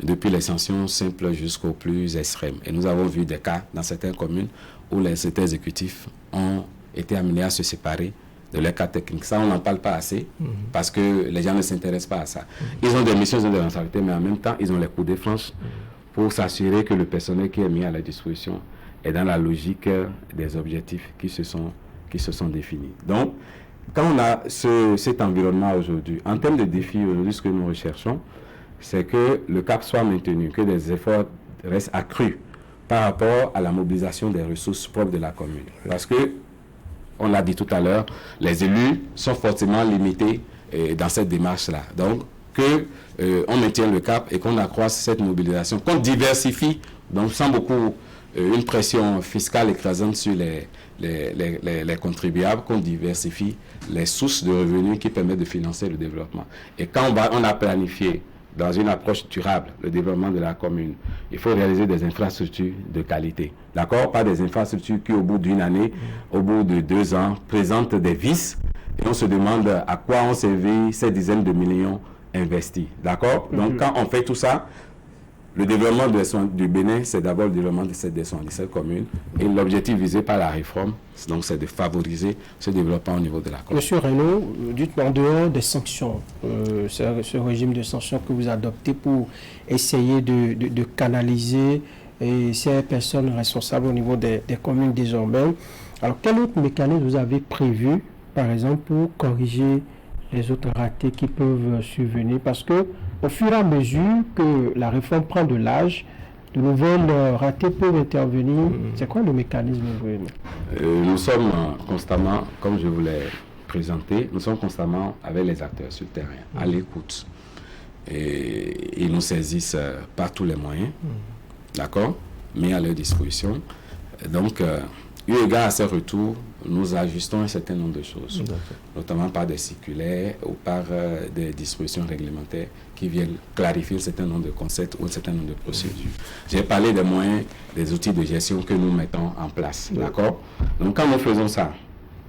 depuis les sanctions simples jusqu'aux plus extrêmes. Et nous avons vu des cas dans certaines communes où les secrétaires exécutifs ont été amenés à se séparer de leurs cas techniques. Ça, on n'en parle pas assez parce que les gens ne s'intéressent pas à ça. Ils ont des missions, ils ont des responsabilités, mais en même temps, ils ont les coudées franches pour s'assurer que le personnel qui est mis à la disposition est dans la logique des objectifs qui se sont définis. Donc, quand on a cet environnement aujourd'hui, en termes de défis aujourd'hui, ce que nous recherchons, c'est que le cap soit maintenu, que des efforts restent accrus par rapport à la mobilisation des ressources propres de la commune. Parce que, on l'a dit tout à l'heure, les élus sont fortement limités dans cette démarche-là. Donc, on maintienne le cap et qu'on accroisse cette mobilisation, qu'on diversifie, donc sans beaucoup une pression fiscale écrasante sur les contribuables, qu'on diversifie les sources de revenus qui permettent de financer le développement. Et quand on a planifié dans une approche durable le développement de la commune, il faut réaliser des infrastructures de qualité. D'accord? Pas des infrastructures qui, au bout d'une année, au bout de 2 ans, présentent des vices et on se demande à quoi ont servi ces dizaines de millions investis. D'accord? Donc, quand on fait tout ça, le développement du Bénin, c'est d'abord le développement de cette commune. Et l'objectif visé par la réforme, donc, c'est de favoriser ce développement au niveau de la commune. Monsieur Renaud, dites-moi, en dehors des sanctions, ce régime de sanctions que vous adoptez pour essayer de canaliser ces personnes responsables au niveau des communes désormais, alors quel autre mécanisme vous avez prévu, par exemple, pour corriger les autres ratés qui peuvent survenir? Parce que au fur et à mesure que la réforme prend de l'âge, de nouvelles ratés peuvent intervenir. C'est quoi le mécanisme? Nous sommes constamment, comme je vous l'ai présenté, nous sommes constamment avec les acteurs sur le terrain, à l'écoute. Et ils nous saisissent par tous les moyens, d'accord, mis à leur disposition. Donc, eu égard à ces retours, nous ajustons un certain nombre de choses, notamment par des circulaires ou par des dispositions réglementaires qui viennent clarifier un certain nombre de concepts ou un certain nombre de procédures. J'ai parlé des moyens, des outils de gestion que nous mettons en place, d'accord? Donc quand nous faisons ça,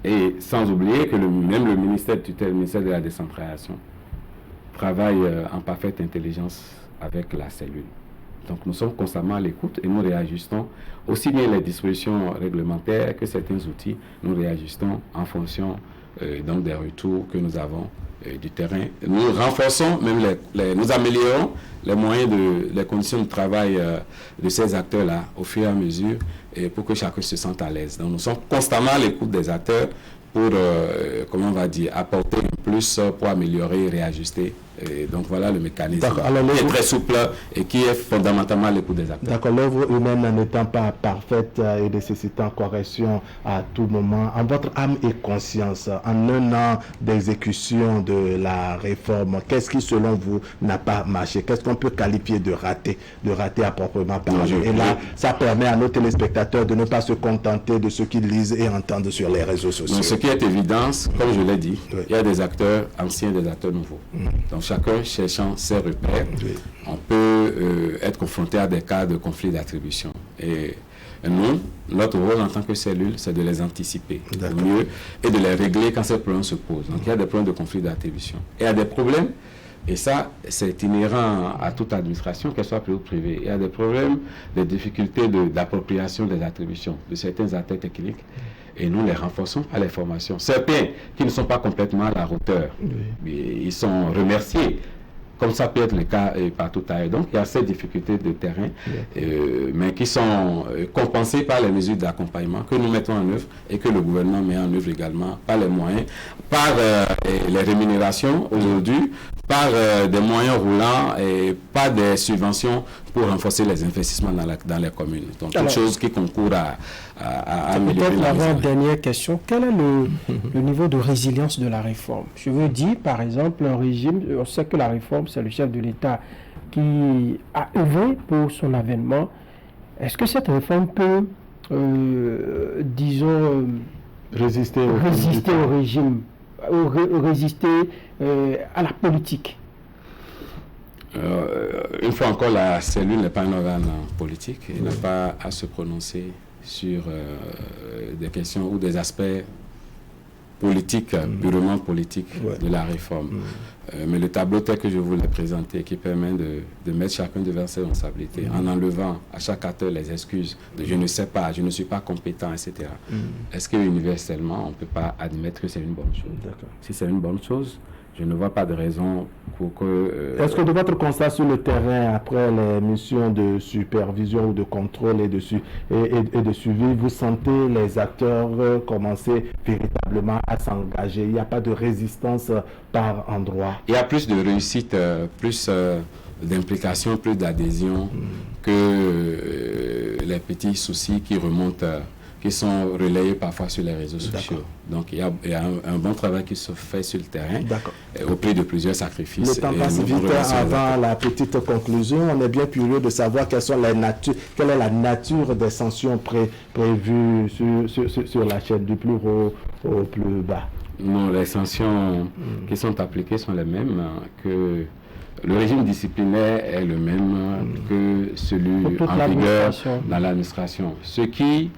et sans oublier que même le ministère tutelle, le ministère de la décentralisation, travaille en parfaite intelligence avec la cellule. Donc nous sommes constamment à l'écoute et nous réajustons aussi bien les dispositions réglementaires que certains outils, nous réajustons en fonction donc des retours que nous avons du terrain. Nous renforçons, même nous améliorons les moyens, les conditions de travail de ces acteurs-là au fur et à mesure et pour que chacun se sente à l'aise. Donc nous sommes constamment à l'écoute des acteurs pour, comment on va dire, apporter un plus pour améliorer et réajuster. Et donc voilà le mécanisme qui est très souple et qui est fondamentalement à l'écoute des acteurs. D'accord, l'œuvre humaine n'étant pas parfaite et nécessitant correction à tout moment, en votre âme et conscience, en 1 an d'exécution de la réforme, qu'est-ce qui selon vous n'a pas marché? Qu'est-ce qu'on peut qualifier de raté à proprement parler? Et là, ça permet à nos téléspectateurs de ne pas se contenter de ce qu'ils lisent et entendent sur les réseaux sociaux. Donc, ce qui est évident, comme je l'ai dit, il y a des acteurs anciens et des acteurs nouveaux. Donc chacun cherchant ses repères, on peut être confronté à des cas de conflit d'attribution. Et nous, notre rôle en tant que cellule, c'est de les anticiper au mieux et de les régler quand ces problèmes se posent. Donc il y a des problèmes de conflit d'attribution. Et il y a des problèmes, et ça, c'est inhérent à toute administration, qu'elle soit privée ou privée. Il y a des problèmes, des difficultés d'appropriation des attributions de certains acteurs techniques. Et nous les renforçons à les formations. Certains qui ne sont pas complètement à la hauteur, ils sont remerciés. Comme ça peut être le cas partout ailleurs. Donc il y a ces difficultés de terrain, mais qui sont compensées par les mesures d'accompagnement que nous mettons en œuvre et que le gouvernement met en œuvre également par les moyens, par les rémunérations aujourd'hui, par des moyens roulants et par des subventions pour renforcer les investissements dans les communes. Donc, toute chose qui concourt à améliorer la avant-dernière question. Quel est le niveau de résilience de la réforme? Je veux dire, par exemple, un régime, on sait que la réforme, c'est le chef de l'État qui a œuvré pour son avènement. Est-ce que cette réforme peut, disons, résister au régime, résister à la politique? Une fois encore, la cellule n'est pas un organe politique. Elle n'a pas à se prononcer sur des questions ou des aspects politiques, purement politiques de la réforme. Mais le tableau tel que je vous l'ai présenté, qui permet de mettre chacun devant ses responsabilités, en enlevant à chaque acteur les excuses de je ne sais pas, je ne suis pas compétent, etc. Est-ce que universellement, on ne peut pas admettre que c'est une bonne chose? Si c'est une bonne chose, Je ne vois pas de raison pour que... Est-ce que de votre constat sur le terrain, après les missions de supervision ou de contrôle et de suivi, vous sentez les acteurs commencer véritablement à s'engager? Il n'y a pas de résistance par endroit? Il y a plus de réussite, plus d'implication, plus d'adhésion que les petits soucis qui remontent, qui sont relayés parfois sur les réseaux sociaux. Donc il y a un bon travail qui se fait sur le terrain au prix de plusieurs sacrifices. Le temps passe vite. Avant la petite conclusion, on est bien curieux de savoir quelle est la nature des sanctions prévues sur la chaîne du plus haut au plus bas. Non, les sanctions qui sont appliquées sont les mêmes que... Le régime disciplinaire est le même que celui en vigueur dans l'administration. Ce qui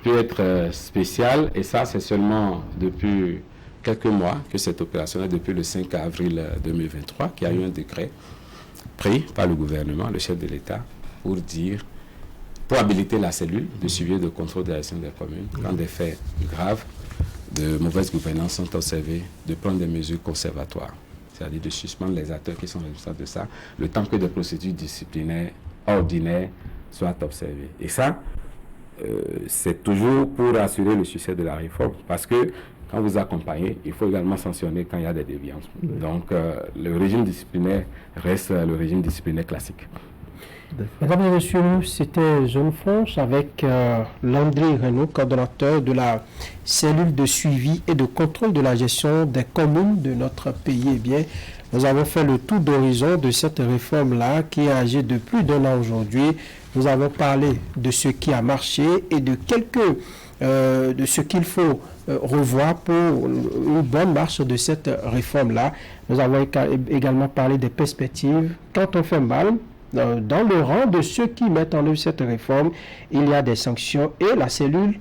peut être spécial, et ça c'est seulement depuis quelques mois que cette opération est, depuis le 5 avril 2023, qu'il y a eu un décret pris par le gouvernement, le chef de l'État, pour habiliter la cellule de suivi et de contrôle de la gestion des communes, quand des faits graves de mauvaise gouvernance sont observés, de prendre des mesures conservatoires, c'est-à-dire de suspendre les acteurs qui sont responsables de ça, le temps que des procédures disciplinaires ordinaires soient observées. Et ça, c'est toujours pour assurer le succès de la réforme, parce que quand vous accompagnez, il faut également sanctionner quand il y a des déviances. Donc, le régime disciplinaire reste le régime disciplinaire classique. Mesdames et messieurs, c'était Zone Franche avec Landry Renaud, coordonnateur de la cellule de suivi et de contrôle de la gestion des communes de notre pays. Eh bien, nous avons fait le tour d'horizon de cette réforme-là qui est âgée de plus d'un an aujourd'hui. Nous avons parlé de ce qui a marché et de de ce qu'il faut revoir pour une bonne marche de cette réforme-là. Nous avons également parlé des perspectives. Quand on fait mal, dans le rang de ceux qui mettent en œuvre cette réforme, il y a des sanctions et la cellule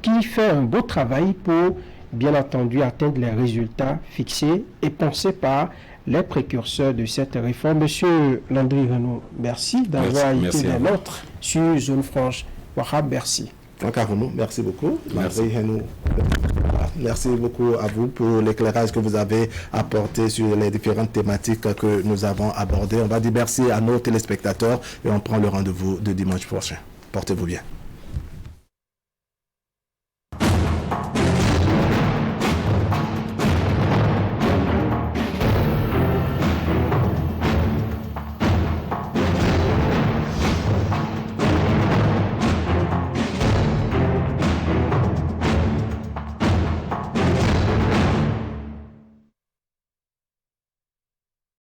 qui fait un beau travail pour, bien entendu, atteindre les résultats fixés et pensés par les précurseurs de cette réforme. Monsieur Landry Renaud, merci d'avoir été des nôtres sur Zone Franche. Wahab, merci. Merci beaucoup. Merci beaucoup à vous pour l'éclairage que vous avez apporté sur les différentes thématiques que nous avons abordées. On va dire merci à nos téléspectateurs et on prend le rendez-vous de dimanche prochain. Portez-vous bien.